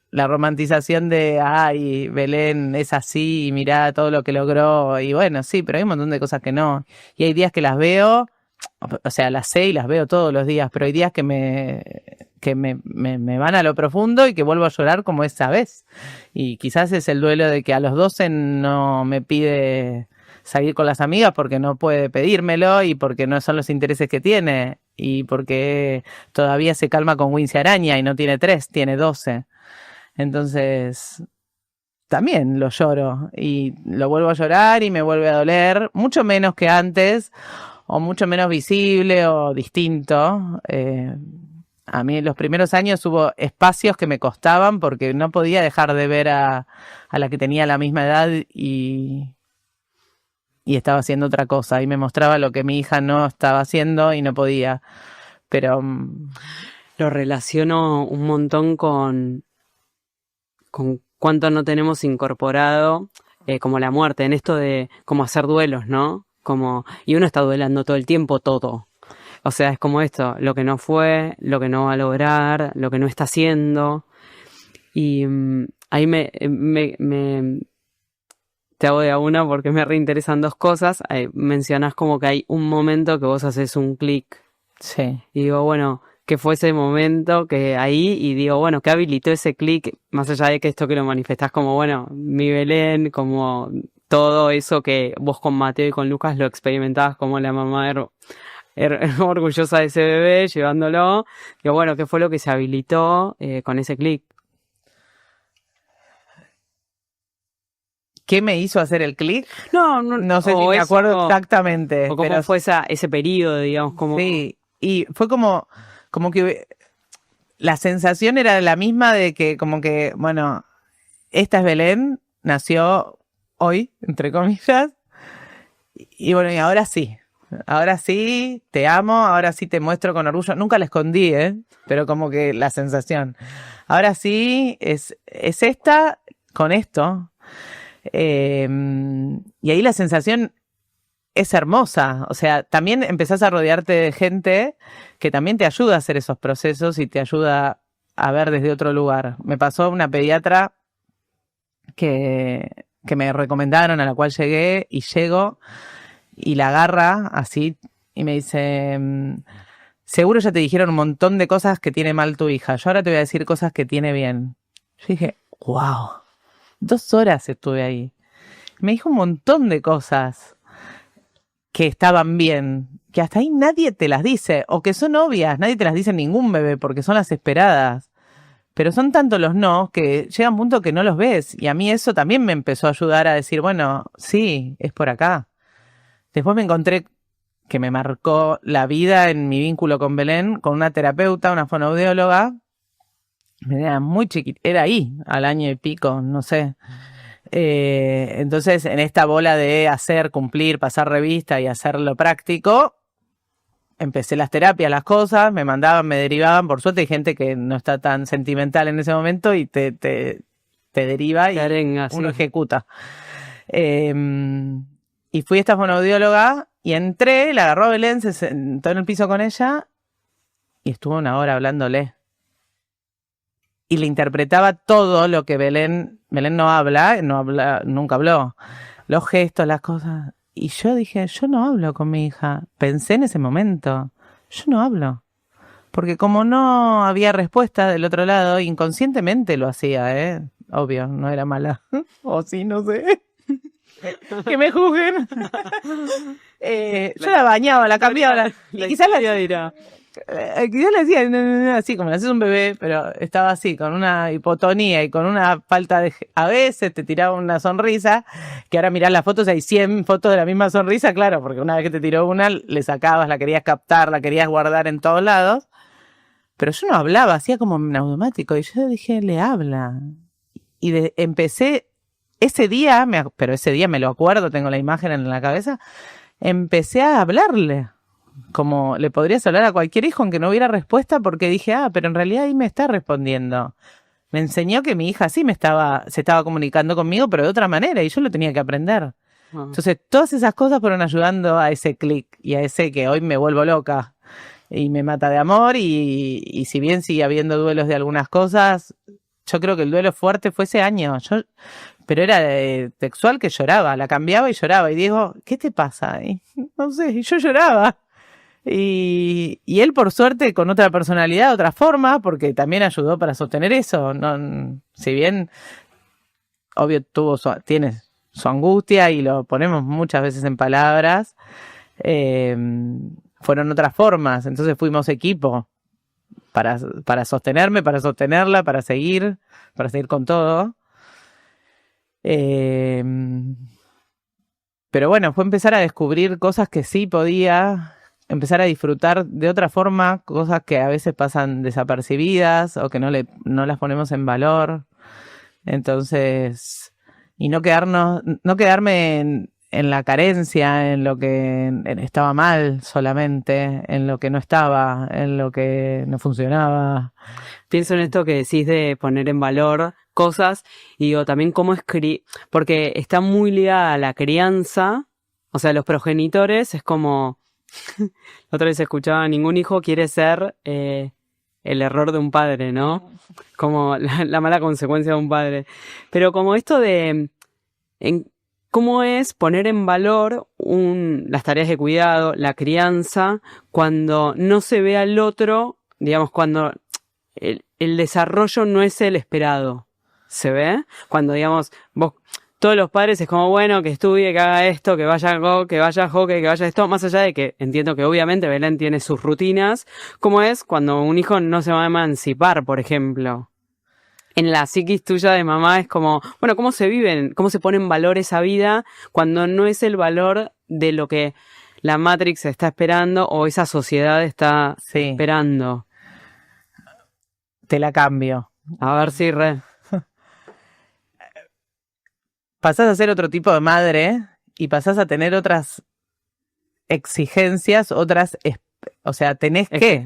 la romantización de, ay, Belén es así y mirá todo lo que logró, y bueno, sí, pero hay un montón de cosas que no, y hay días que las veo o sea, las sé y las veo todos los días, pero hay días que me van a lo profundo y que vuelvo a llorar como esa vez. Y quizás es el duelo de que a los 12 no me pide salir con las amigas porque no puede pedírmelo y porque no son los intereses que tiene y porque todavía se calma con Wincy Araña y no tiene 3, tiene 12. Entonces también lo lloro y lo vuelvo a llorar y me vuelve a doler, mucho menos que antes o mucho menos visible o distinto. A mí en los primeros años hubo espacios que me costaban porque no podía dejar de ver a la que tenía la misma edad y estaba haciendo otra cosa y me mostraba lo que mi hija no estaba haciendo y no podía. Pero
lo relaciono un montón con cuánto no tenemos incorporado como la muerte, en esto de como hacer duelos, ¿no? Y uno está duelando todo el tiempo todo. O sea, es como esto, lo que no fue, lo que no va a lograr, lo que no está haciendo. Y ahí te hago de a una porque me reinteresan dos cosas. Mencionás como que hay un momento que vos haces un clic.
sí.
Y digo, bueno, ¿qué fue ese momento que ahí? Y digo, bueno, ¿qué habilitó ese clic? Más allá de que esto que lo manifestás como, bueno, mi Belén, como todo eso que vos con Mateo y con Lucas lo experimentabas como la mamá orgullosa de ese bebé, llevándolo. Digo, bueno, ¿qué fue lo que se habilitó con ese clic?
¿Qué me hizo hacer el clic?
No
sé si me acuerdo exactamente.
O cómo fue ese periodo, digamos, como...
Sí, y fue como que la sensación era la misma de que como que, bueno, esta es Belén, nació hoy, entre comillas, y bueno, y ahora sí, te amo, ahora sí te muestro con orgullo, nunca la escondí, pero como que la sensación, ahora sí, es esta con esto, y ahí la sensación es hermosa, o sea, también empezás a rodearte de gente que también te ayuda a hacer esos procesos y te ayuda a ver desde otro lugar. Me pasó una pediatra que me recomendaron, a la cual llegué y llego y la agarra así y me dice, seguro ya te dijeron un montón de cosas que tiene mal tu hija, yo ahora te voy a decir cosas que tiene bien. Yo dije, wow, 2 horas estuve ahí. Me dijo un montón de cosas que estaban bien, que hasta ahí nadie te las dice, o que son obvias, nadie te las dice ningún bebé, porque son las esperadas. Pero son tantos los no que llega un punto que no los ves. Y a mí eso también me empezó a ayudar a decir, bueno, sí, es por acá. Después me encontré que me marcó la vida en mi vínculo con Belén, con una terapeuta, una fonoaudióloga. Era muy chiquita, era ahí, al año y pico, no sé. Entonces, en esta bola de hacer, cumplir, pasar revista y hacerlo práctico, empecé las terapias, las cosas, me mandaban, me derivaban. Por suerte hay gente que no está tan sentimental en ese momento y te deriva y
arenga,
uno
sí.
ejecuta. Y fui a esta fonoaudióloga y entré, la agarró a Belén, se sentó en el piso con ella y estuvo 1 hora hablándole. Y le interpretaba todo lo que Belén no habla, nunca habló. Los gestos, las cosas. Y yo dije, yo no hablo con mi hija. Pensé en ese momento, yo no hablo. Porque como no había respuesta del otro lado, inconscientemente lo hacía, obvio, no era mala. O sí, no sé. Que me juzguen. Yo la bañaba, la cambiaba. Quizás la dirá. Quizás le hacía así, como le haces un bebé, pero estaba así, con una hipotonía y con una falta de... A veces te tiraba una sonrisa, que ahora mirás las fotos, hay 100 fotos de la misma sonrisa, claro, porque una vez que te tiró una, le sacabas, la querías captar, la querías guardar en todos lados, pero yo no hablaba, hacía como en automático, y yo dije, le habla. Y empecé, ese día, pero ese día me lo acuerdo, tengo la imagen en la cabeza, empecé a hablarle. Como le podrías hablar a cualquier hijo aunque no hubiera respuesta, porque dije, pero en realidad ahí me está respondiendo. Me enseñó que mi hija sí se estaba comunicando conmigo, pero de otra manera, y yo lo tenía que aprender. Entonces, todas esas cosas fueron ayudando a ese clic y a ese que hoy me vuelvo loca y me mata de amor, y si bien sigue habiendo duelos de algunas cosas, yo creo que el duelo fuerte fue ese año. Pero era textual que lloraba, la cambiaba y lloraba. Y digo, ¿qué te pasa? Y no sé, y yo lloraba. Y él, por suerte, con otra personalidad, otra forma, porque también ayudó para sostener eso. No, si bien, obvio, tiene su angustia y lo ponemos muchas veces en palabras, fueron otras formas. Entonces fuimos equipo para sostenerme, para sostenerla, para seguir con todo. Pero bueno, fue empezar a descubrir cosas que sí podía, empezar a disfrutar de otra forma, cosas que a veces pasan desapercibidas o que no las ponemos en valor. Entonces, y no quedarme en la carencia, en lo que estaba mal solamente, en lo que no estaba, en lo que no funcionaba.
Pienso en esto que decís de poner en valor cosas y digo también cómo porque está muy ligada a la crianza, o sea, los progenitores es como, la otra vez escuchaba, ningún hijo quiere ser el error de un padre, ¿no? Como la mala consecuencia de un padre. Pero como esto de cómo es poner en valor las tareas de cuidado, la crianza, cuando no se ve al otro, digamos, cuando el desarrollo no es el esperado. ¿Se ve? Cuando, digamos, todos los padres es como, bueno, que estudie, que haga esto, que vaya a hockey, que vaya esto, más allá de que entiendo que obviamente Belén tiene sus rutinas, como es cuando un hijo no se va a emancipar, por ejemplo. En la psiquis tuya de mamá es como, bueno, ¿cómo se viven? ¿Cómo se pone en valor esa vida cuando no es el valor de lo que la Matrix está esperando o esa sociedad está esperando?
Te la cambio.
A ver si
pasás a ser otro tipo de madre y pasás a tener otras exigencias, o sea,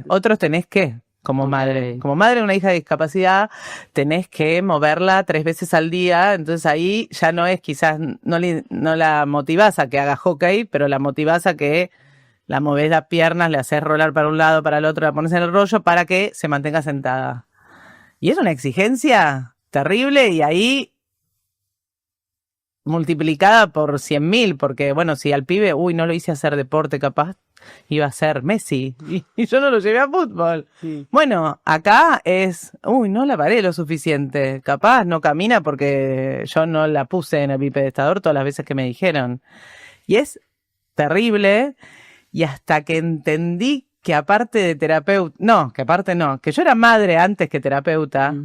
otros tenés que, como madre. Como madre de una hija de discapacidad, tenés que moverla 3 veces al día, entonces ahí ya no es, quizás, no la motivás a que haga hockey, pero la motivás a que la movés las piernas, le haces rolar para un lado, para el otro, la pones en el rollo para que se mantenga sentada. Y es una exigencia terrible y ahí multiplicada por 100.000, porque bueno, si al pibe, no lo hice hacer deporte, capaz iba a ser Messi, y yo no lo llevé a fútbol. Sí. Bueno, acá es, no la paré lo suficiente, capaz no camina porque yo no la puse en el bipedestador todas las veces que me dijeron. Y es terrible, y hasta que entendí que aparte de terapeuta, que yo era madre antes que terapeuta,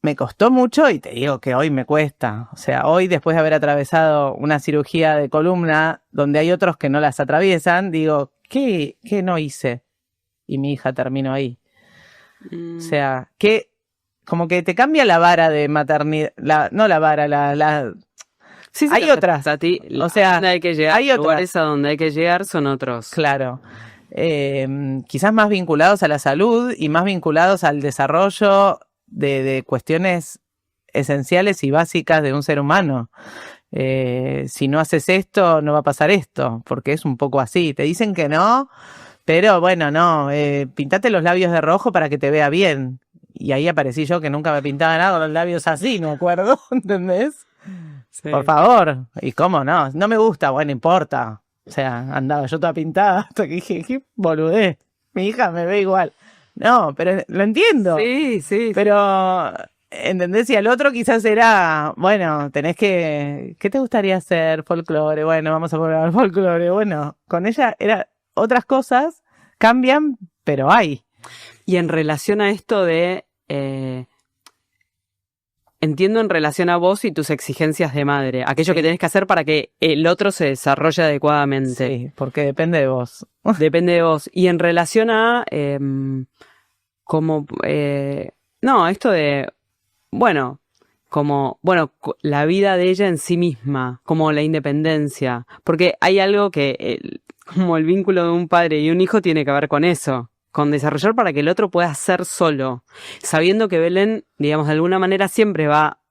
me costó mucho y te digo que hoy me cuesta. O sea, hoy después de haber atravesado una cirugía de columna donde hay otros que no las atraviesan, digo, ¿qué no hice? Y mi hija terminó ahí. O sea, que como que te cambia la vara de maternidad, no la vara,
sí,
hay otras.
O sea, hay que llegar, hay lugares a donde hay que llegar son otros.
Claro. Quizás más vinculados a la salud y más vinculados al desarrollo de cuestiones esenciales y básicas de un ser humano. Si no haces esto, no va a pasar esto, porque es un poco así. Te dicen que no, pero bueno, no, pintate los labios de rojo para que te vea bien. Y ahí aparecí yo que nunca me pintaba nada con los labios así, no me acuerdo, ¿entendés? Sí. Por favor. ¿Y cómo no? No me gusta, bueno, importa. O sea, andaba yo toda pintada hasta que dije, qué boludez, mi hija me ve igual. No, pero lo entiendo.
Sí.
Pero, ¿entendés? Y al otro quizás era, bueno, ¿qué te gustaría hacer? Folclore, bueno, vamos a probar folclore. Bueno, con ella era otras cosas, cambian, pero hay.
Y en relación a esto de, entiendo en relación a vos y tus exigencias de madre, aquello que tenés que hacer para que el otro se desarrolle adecuadamente.
Sí, porque depende de vos.
Depende de vos. Y en relación a, esto de, la vida de ella en sí misma, como la independencia. Porque hay algo que, como el vínculo de un padre y un hijo tiene que ver con eso. Con desarrollar para que el otro pueda ser solo. Sabiendo que Belén, digamos, de alguna manera siempre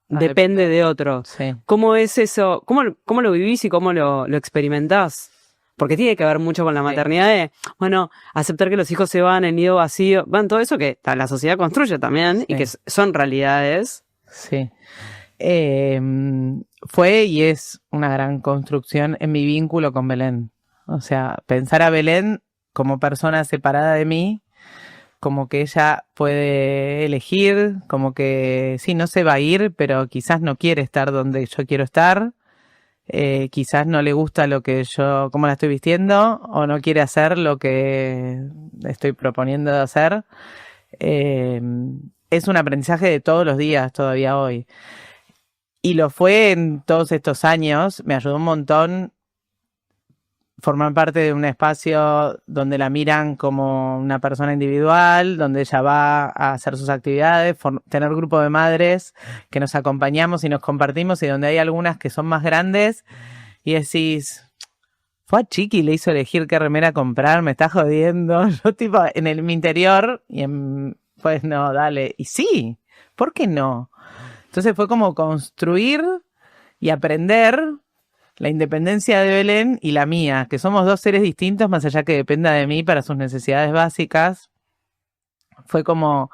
depende de otro.
Sí.
¿Cómo es eso? ¿Cómo lo vivís y cómo lo experimentás? Porque tiene que ver mucho con la maternidad de, aceptar que los hijos se van, el nido vacío, todo eso que la sociedad construye también y que son realidades.
Sí. Fue y es una gran construcción en mi vínculo con Belén. O sea, pensar a Belén como persona separada de mí, como que ella puede elegir, como que sí, no se va a ir, pero quizás no quiere estar donde yo quiero estar, quizás no le gusta lo que yo, cómo la estoy vistiendo, o no quiere hacer lo que estoy proponiendo de hacer. Es un aprendizaje de todos los días todavía hoy. Y lo fue en todos estos años, me ayudó un montón formar parte de un espacio donde la miran como una persona individual, donde ella va a hacer sus actividades, tener grupo de madres que nos acompañamos y nos compartimos, y donde hay algunas que son más grandes y decís, fue a Chiqui, le hizo elegir qué remera comprar, me está jodiendo. Yo tipo en mi interior, pues no, dale. Y sí, ¿por qué no? Entonces fue como construir y aprender la independencia de Belén y la mía, que somos dos seres distintos, más allá que dependa de mí para sus necesidades básicas. Fue como,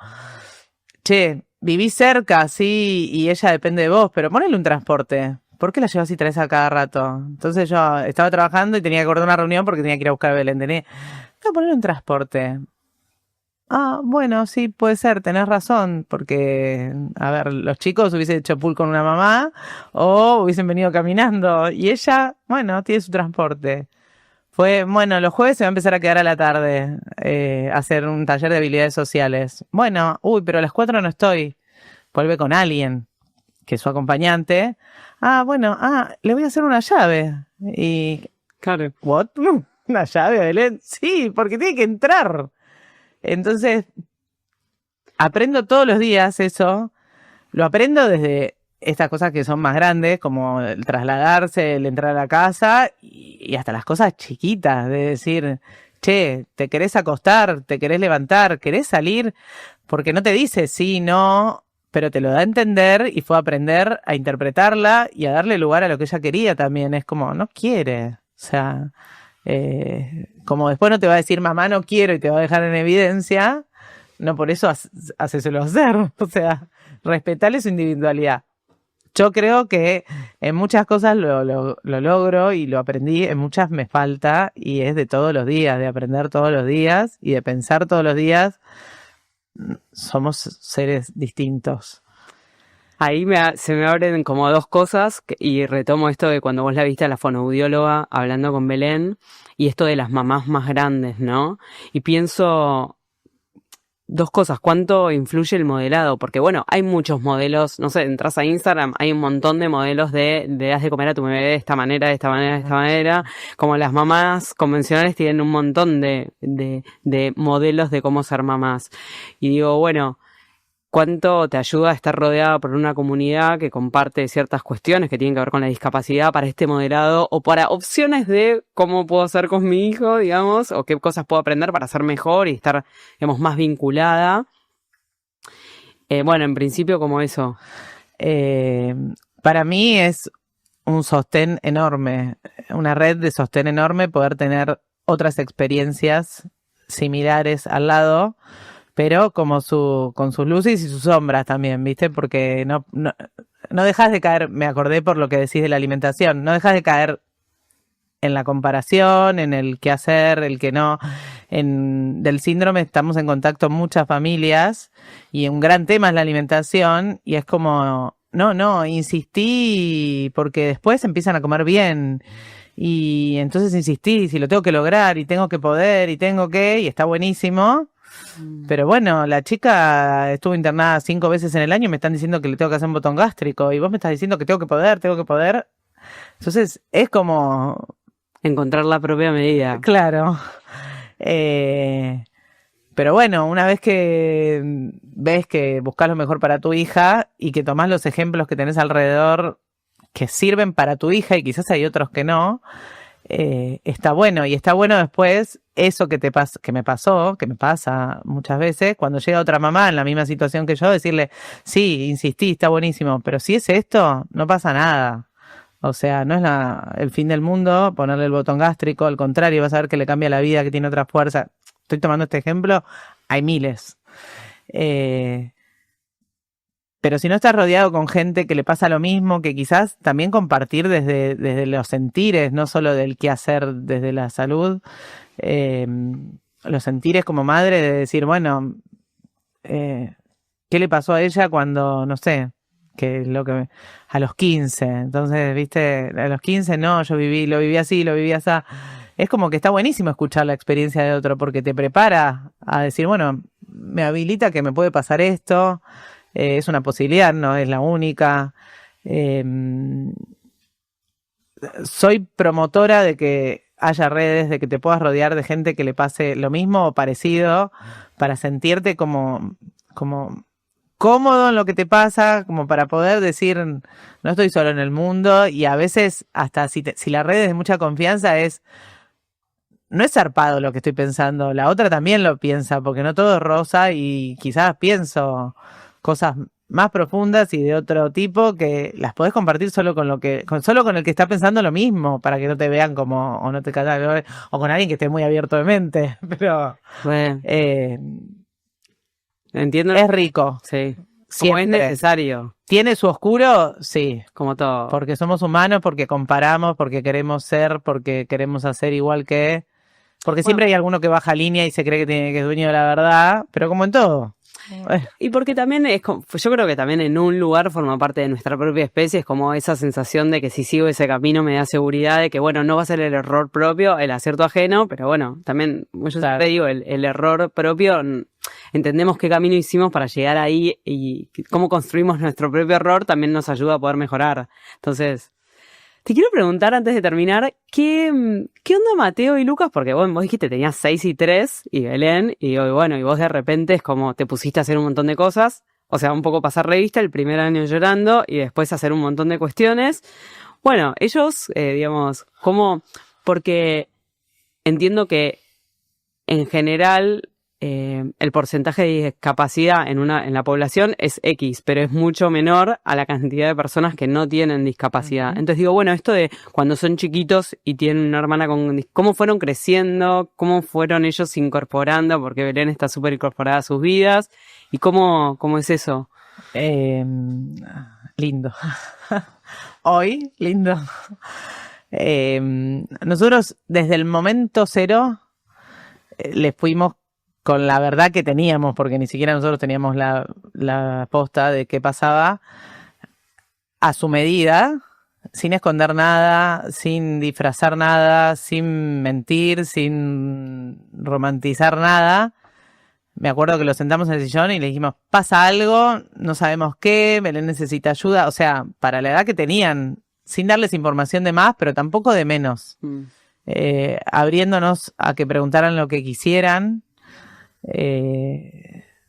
che, viví cerca, sí, y ella depende de vos, pero ponele un transporte. ¿Por qué la llevas y traes a cada rato? Entonces yo estaba trabajando y tenía que acordar una reunión porque tenía que ir a buscar a Belén. Tenía que poner un transporte. Ah, bueno, sí, puede ser, tenés razón, porque, a ver, los chicos hubiesen hecho pool con una mamá o hubiesen venido caminando, y ella, bueno, tiene su transporte. Fue, bueno, los jueves se va a empezar a quedar a la tarde, a hacer un taller de habilidades sociales. Bueno, uy, pero a las 4 no estoy. Vuelve con alguien, que es su acompañante. Ah, bueno, le voy a hacer una llave. Y,
Claro.
¿what? ¿Una llave, Belén? Sí, porque tiene que entrar. Entonces, aprendo todos los días eso. Lo aprendo desde estas cosas que son más grandes, como el trasladarse, el entrar a la casa, y hasta las cosas chiquitas, de decir, che, ¿te querés acostar? ¿Te querés levantar? ¿Querés salir? Porque no te dice sí, no, pero te lo da a entender, y fue a aprender a interpretarla y a darle lugar a lo que ella quería también. Es como, no quiere. O sea, como después no te va a decir mamá no quiero y te va a dejar en evidencia, no por eso hacéselo hacer. O sea, respetale su individualidad. Yo creo que en muchas cosas lo logro y lo aprendí, en muchas me falta, y es de todos los días, de aprender todos los días y de pensar todos los días. Somos seres distintos.
Ahí se me abren como dos cosas y retomo esto de cuando vos la viste a la fonoaudióloga hablando con Belén y esto de las mamás más grandes, ¿no? Y pienso dos cosas, ¿cuánto influye el modelado? Porque bueno, hay muchos modelos, no sé, entras a Instagram, hay un montón de modelos de haz de comer a tu bebé de esta manera, de esta manera, de esta manera. Como las mamás convencionales tienen un montón de modelos de cómo ser mamás. Y digo, bueno, ¿cuánto te ayuda a estar rodeada por una comunidad que comparte ciertas cuestiones que tienen que ver con la discapacidad para este modelado o para opciones de cómo puedo hacer con mi hijo, digamos, o qué cosas puedo aprender para ser mejor y estar, digamos, más vinculada? Bueno, en principio como eso.
Para mí es un sostén enorme, una red de sostén enorme poder tener otras experiencias similares al lado, pero como con sus luces y sus sombras también, ¿viste? Porque no dejas de caer, me acordé por lo que decís de la alimentación, no dejas de caer en la comparación, en el qué hacer, el que no. Del síndrome estamos en contacto muchas familias y un gran tema es la alimentación, y es como, no, insistí porque después empiezan a comer bien. Y entonces insistí, si lo tengo que lograr y tengo que poder y tengo que, y está buenísimo. Pero bueno, la chica estuvo internada 5 veces en el año y me están diciendo que le tengo que hacer un botón gástrico, y vos me estás diciendo que tengo que poder. Entonces es como...
Encontrar la propia medida.
Claro. Pero bueno, una vez que ves que buscas lo mejor para tu hija y que tomás los ejemplos que tenés alrededor que sirven para tu hija, y quizás hay otros que no, está bueno. Y está bueno después eso que me pasa muchas veces, cuando llega otra mamá en la misma situación que yo, decirle, sí, insistí, está buenísimo, pero si es esto, no pasa nada. O sea, no es el fin del mundo ponerle el botón gástrico, al contrario, vas a ver que le cambia la vida, que tiene otra fuerza. Estoy tomando este ejemplo, hay miles. Pero si no estás rodeado con gente que le pasa lo mismo, que quizás también compartir desde los sentires, no solo del qué hacer desde la salud, los sentires como madre de decir, bueno, ¿qué le pasó a ella cuando, no sé, que es lo que a los 15? Entonces, viste, a los 15 no, lo viví así, lo viví así. Es como que está buenísimo escuchar la experiencia de otro porque te prepara a decir, bueno, me habilita que me puede pasar esto, es una posibilidad, no es la única. Soy promotora de que haya redes, de que te puedas rodear de gente que le pase lo mismo o parecido para sentirte como cómodo en lo que te pasa, como para poder decir, no estoy solo en el mundo. Y a veces, hasta si la red es de mucha confianza, no es zarpado lo que estoy pensando, la otra también lo piensa, porque no todo es rosa y quizás pienso cosas más profundas y de otro tipo que las podés compartir solo con solo con el que está pensando lo mismo, para que no te vean como, o no te caigas, o con alguien que esté muy abierto de mente. Pero
Bueno, entiendo.
Es rico.
Sí. Como
Siempre.
es necesario.
¿Tiene su oscuro? Sí.
Como todo.
Porque somos humanos, porque comparamos, porque queremos ser, porque queremos hacer igual que. Porque siempre hay alguno que baja línea y se cree que es dueño de la verdad, pero como en todo.
Y porque también yo creo que también en un lugar forma parte de nuestra propia especie, es como esa sensación de que si sigo ese camino me da seguridad de que, bueno, no va a ser el error propio, el acierto ajeno, pero bueno, también, yo siempre digo, el error propio, entendemos qué camino hicimos para llegar ahí y cómo construimos nuestro propio error también nos ayuda a poder mejorar. Entonces, te quiero preguntar antes de terminar, ¿qué onda Mateo y Lucas? Porque vos dijiste tenías 6 y 3 y Belén, y bueno, y vos de repente es como te pusiste a hacer un montón de cosas, o sea, un poco pasar revista el primer año llorando y después hacer un montón de cuestiones. Bueno, ellos, digamos, porque entiendo que en general el porcentaje de discapacidad en la población es X, pero es mucho menor a la cantidad de personas que no tienen discapacidad. Uh-huh. Entonces digo, bueno, esto de cuando son chiquitos y tienen una hermana ¿cómo fueron creciendo? ¿Cómo fueron ellos incorporando? Porque Belén está súper incorporada a sus vidas. ¿Y cómo es eso?
Lindo. Hoy, lindo. Nosotros desde el momento cero les fuimos con la verdad que teníamos, porque ni siquiera nosotros teníamos la posta de qué pasaba, a su medida, sin esconder nada, sin disfrazar nada, sin mentir, sin romantizar nada. Me acuerdo que lo sentamos en el sillón y le dijimos, pasa algo, no sabemos qué, Belén necesita ayuda, o sea, para la edad que tenían, sin darles información de más, pero tampoco de menos. Abriéndonos a que preguntaran lo que quisieran.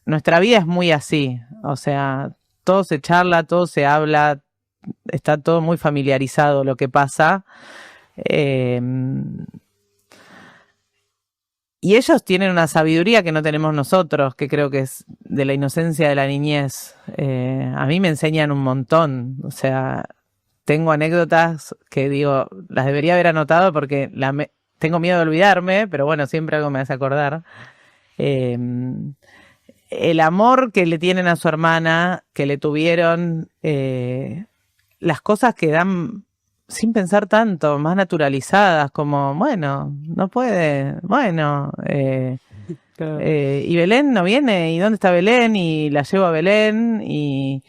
Nuestra vida es muy así, o sea, todo se charla, todo se habla, está todo muy familiarizado lo que pasa, y ellos tienen una sabiduría que no tenemos nosotros, que creo que es de la inocencia de la niñez. A mí me enseñan un montón, o sea, tengo anécdotas que digo, las debería haber anotado porque tengo miedo de olvidarme, pero bueno, siempre algo me hace acordar. El amor que le tienen a su hermana, que le tuvieron, las cosas que dan sin pensar tanto, más naturalizadas, como, bueno, no puede, bueno, claro. Y Belén no viene, ¿y dónde está Belén? Y la llevo a Belén, y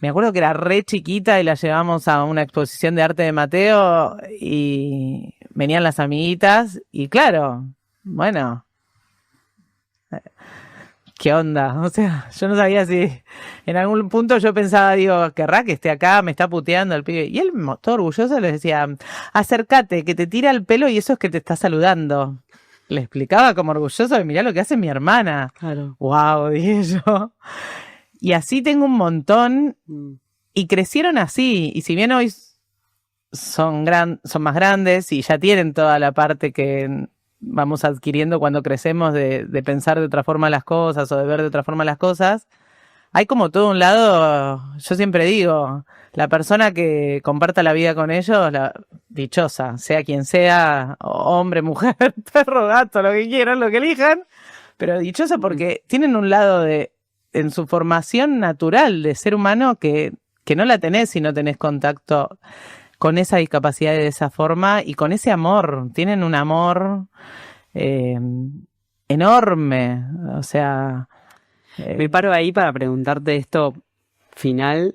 me acuerdo que era re chiquita y la llevamos a una exposición de arte de Mateo, y venían las amiguitas, y claro, bueno, ¿qué onda? O sea, yo no sabía si en algún punto yo pensaba, digo, querrá que esté acá, me está puteando el pibe. Y él, todo orgulloso, le decía, acércate, que te tira el pelo y eso es que te está saludando. Le explicaba como orgulloso, mirá lo que hace mi hermana.
Claro.
Wow, dije yo. Y así tengo un montón, y crecieron así. Y si bien hoy son más grandes y ya tienen toda la parte que vamos adquiriendo cuando crecemos de pensar de otra forma las cosas o de ver de otra forma las cosas, hay como todo un lado, yo siempre digo, la persona que comparta la vida con ellos, dichosa, sea quien sea, hombre, mujer, perro, gato, lo que quieran, lo que elijan, pero dichosa porque tienen un lado de en su formación natural de ser humano que no la tenés si no tenés contacto con esa discapacidad de esa forma y con ese amor. Tienen un amor enorme, o sea...
Me paro ahí para preguntarte esto final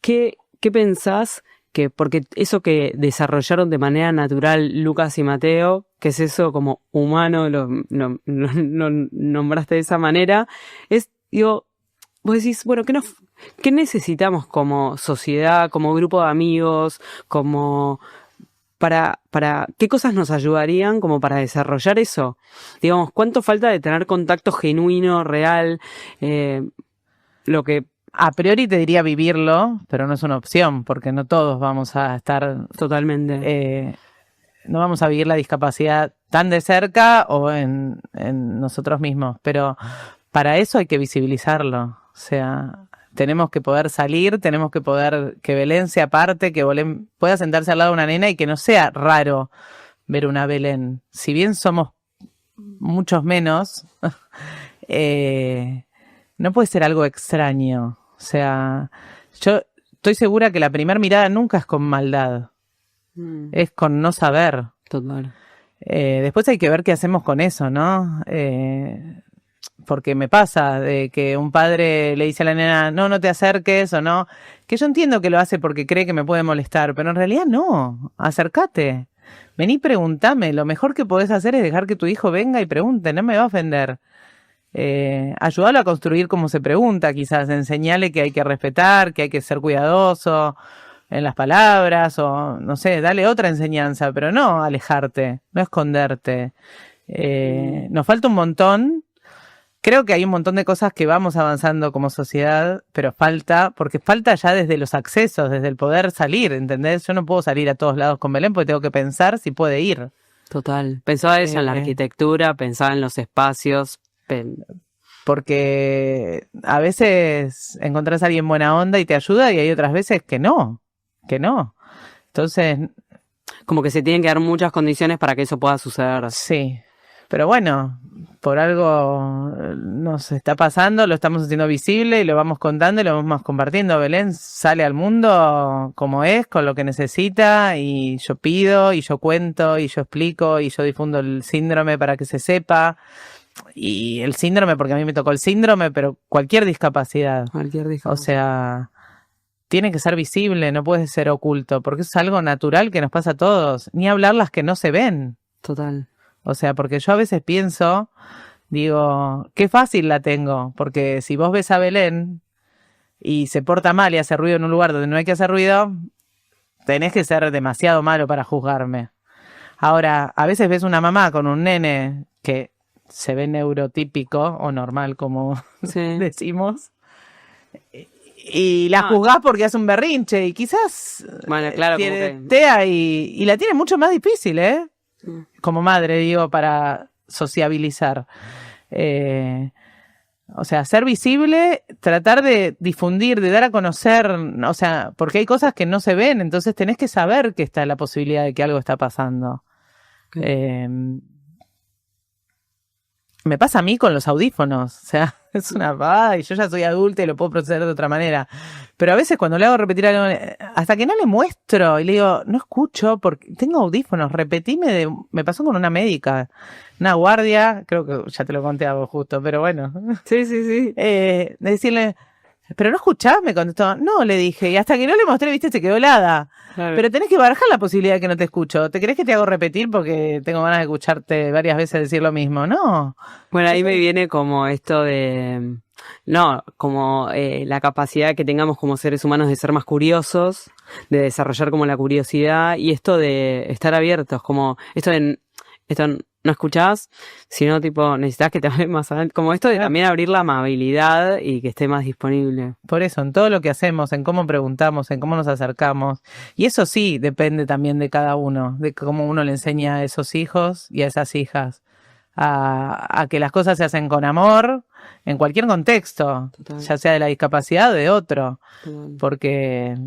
¿qué pensás que, porque eso que desarrollaron de manera natural Lucas y Mateo, que es eso como humano, lo nombraste de esa manera, digo, vos decís, bueno, ¿qué necesitamos como sociedad, como grupo de amigos, como para qué cosas nos ayudarían como para desarrollar eso? Digamos, ¿cuánto falta de tener contacto genuino, real? Lo que
A priori te diría vivirlo, pero no es una opción, porque no todos vamos a estar...
totalmente.
No vamos a vivir la discapacidad tan de cerca o en nosotros mismos, pero para eso hay que visibilizarlo. O sea, tenemos que poder salir, tenemos que poder que Belén se aparte, que Belén pueda sentarse al lado de una nena y que no sea raro ver una Belén. Si bien somos muchos menos, no puede ser algo extraño. O sea, yo estoy segura que la primera mirada nunca es con maldad, es con no saber.
Total.
Después hay que ver qué hacemos con eso, ¿no? Porque me pasa de que un padre le dice a la nena, no te acerques o no, que yo entiendo que lo hace porque cree que me puede molestar, pero en realidad no, acércate, vení, preguntame, lo mejor que podés hacer es dejar que tu hijo venga y pregunte, no me va a ofender. Ayúdalo a construir como se pregunta, quizás, enseñale que hay que respetar, que hay que ser cuidadoso en las palabras, o no sé, dale otra enseñanza, pero no alejarte, no esconderte. Nos falta un montón. Creo que hay un montón de cosas que vamos avanzando como sociedad, pero porque falta ya desde los accesos, desde el poder salir, ¿entendés? Yo no puedo salir a todos lados con Belén porque tengo que pensar si puede ir.
Total. Pensaba eso en la arquitectura, pensaba en los espacios.
Porque a veces encontrás a alguien buena onda y te ayuda y hay otras veces que no. Entonces...
Como que se tienen que dar muchas condiciones para que eso pueda suceder.
Sí. Pero bueno, por algo nos está pasando, lo estamos haciendo visible y lo vamos contando y lo vamos compartiendo. Belén sale al mundo como es, con lo que necesita, y yo pido, y yo cuento, y yo explico, y yo difundo el síndrome para que se sepa. Y el síndrome, porque a mí me tocó el síndrome, pero cualquier discapacidad. O sea, tiene que ser visible, no puede ser oculto, porque es algo natural que nos pasa a todos. Ni hablar las que no se ven.
Total.
O sea, porque yo a veces pienso, digo, qué fácil la tengo, porque si vos ves a Belén y se porta mal y hace ruido en un lugar donde no hay que hacer ruido, tenés que ser demasiado malo para juzgarme. Ahora, a veces ves una mamá con un nene que se ve neurotípico o normal, como decimos, y la juzgás porque hace un berrinche y quizás tiene TEA y la tiene mucho más difícil, como madre, digo, para sociabilizar. O sea, ser visible, tratar de difundir, de dar a conocer, o sea, porque hay cosas que no se ven, entonces tenés que saber que está la posibilidad de que algo está pasando. Me pasa a mí con los audífonos, o sea, es una pavada y yo ya soy adulta y lo puedo proceder de otra manera. Pero a veces cuando le hago repetir algo, hasta que no le muestro y le digo, no escucho porque tengo audífonos, me pasó con una médica, una guardia, creo que ya te lo conté a vos justo, pero bueno.
Sí.
De decirle, pero no escuchás, me contestó, no, le dije, y hasta que no le mostré, viste, se quedó helada. Claro. Pero tenés que barajar la posibilidad de que no te escucho. ¿Te crees que te hago repetir porque tengo ganas de escucharte varias veces decir lo mismo? No.
Bueno, ahí me viene como esto de... No, como la capacidad que tengamos como seres humanos de ser más curiosos, de desarrollar como la curiosidad y esto de estar abiertos, como esto no escuchás, sino tipo necesitas que te hable más adelante, como esto de también abrir la amabilidad y que esté más disponible.
Por eso, en todo lo que hacemos, en cómo preguntamos, en cómo nos acercamos, y eso sí depende también de cada uno, de cómo uno le enseña a esos hijos y a esas hijas a que las cosas se hacen con amor en cualquier contexto. Total. Ya sea de la discapacidad o de otro. Total. Porque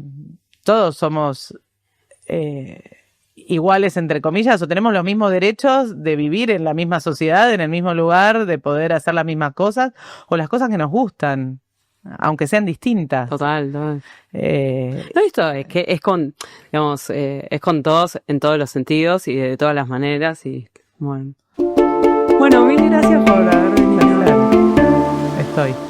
todos somos iguales entre comillas, o tenemos los mismos derechos de vivir en la misma sociedad, en el mismo lugar, de poder hacer las mismas cosas, o las cosas que nos gustan, aunque sean distintas.
Total. No, esto es que es con, digamos, es con todos en todos los sentidos y de todas las maneras y bueno. Bueno, mil gracias por haber venido.
Estoy.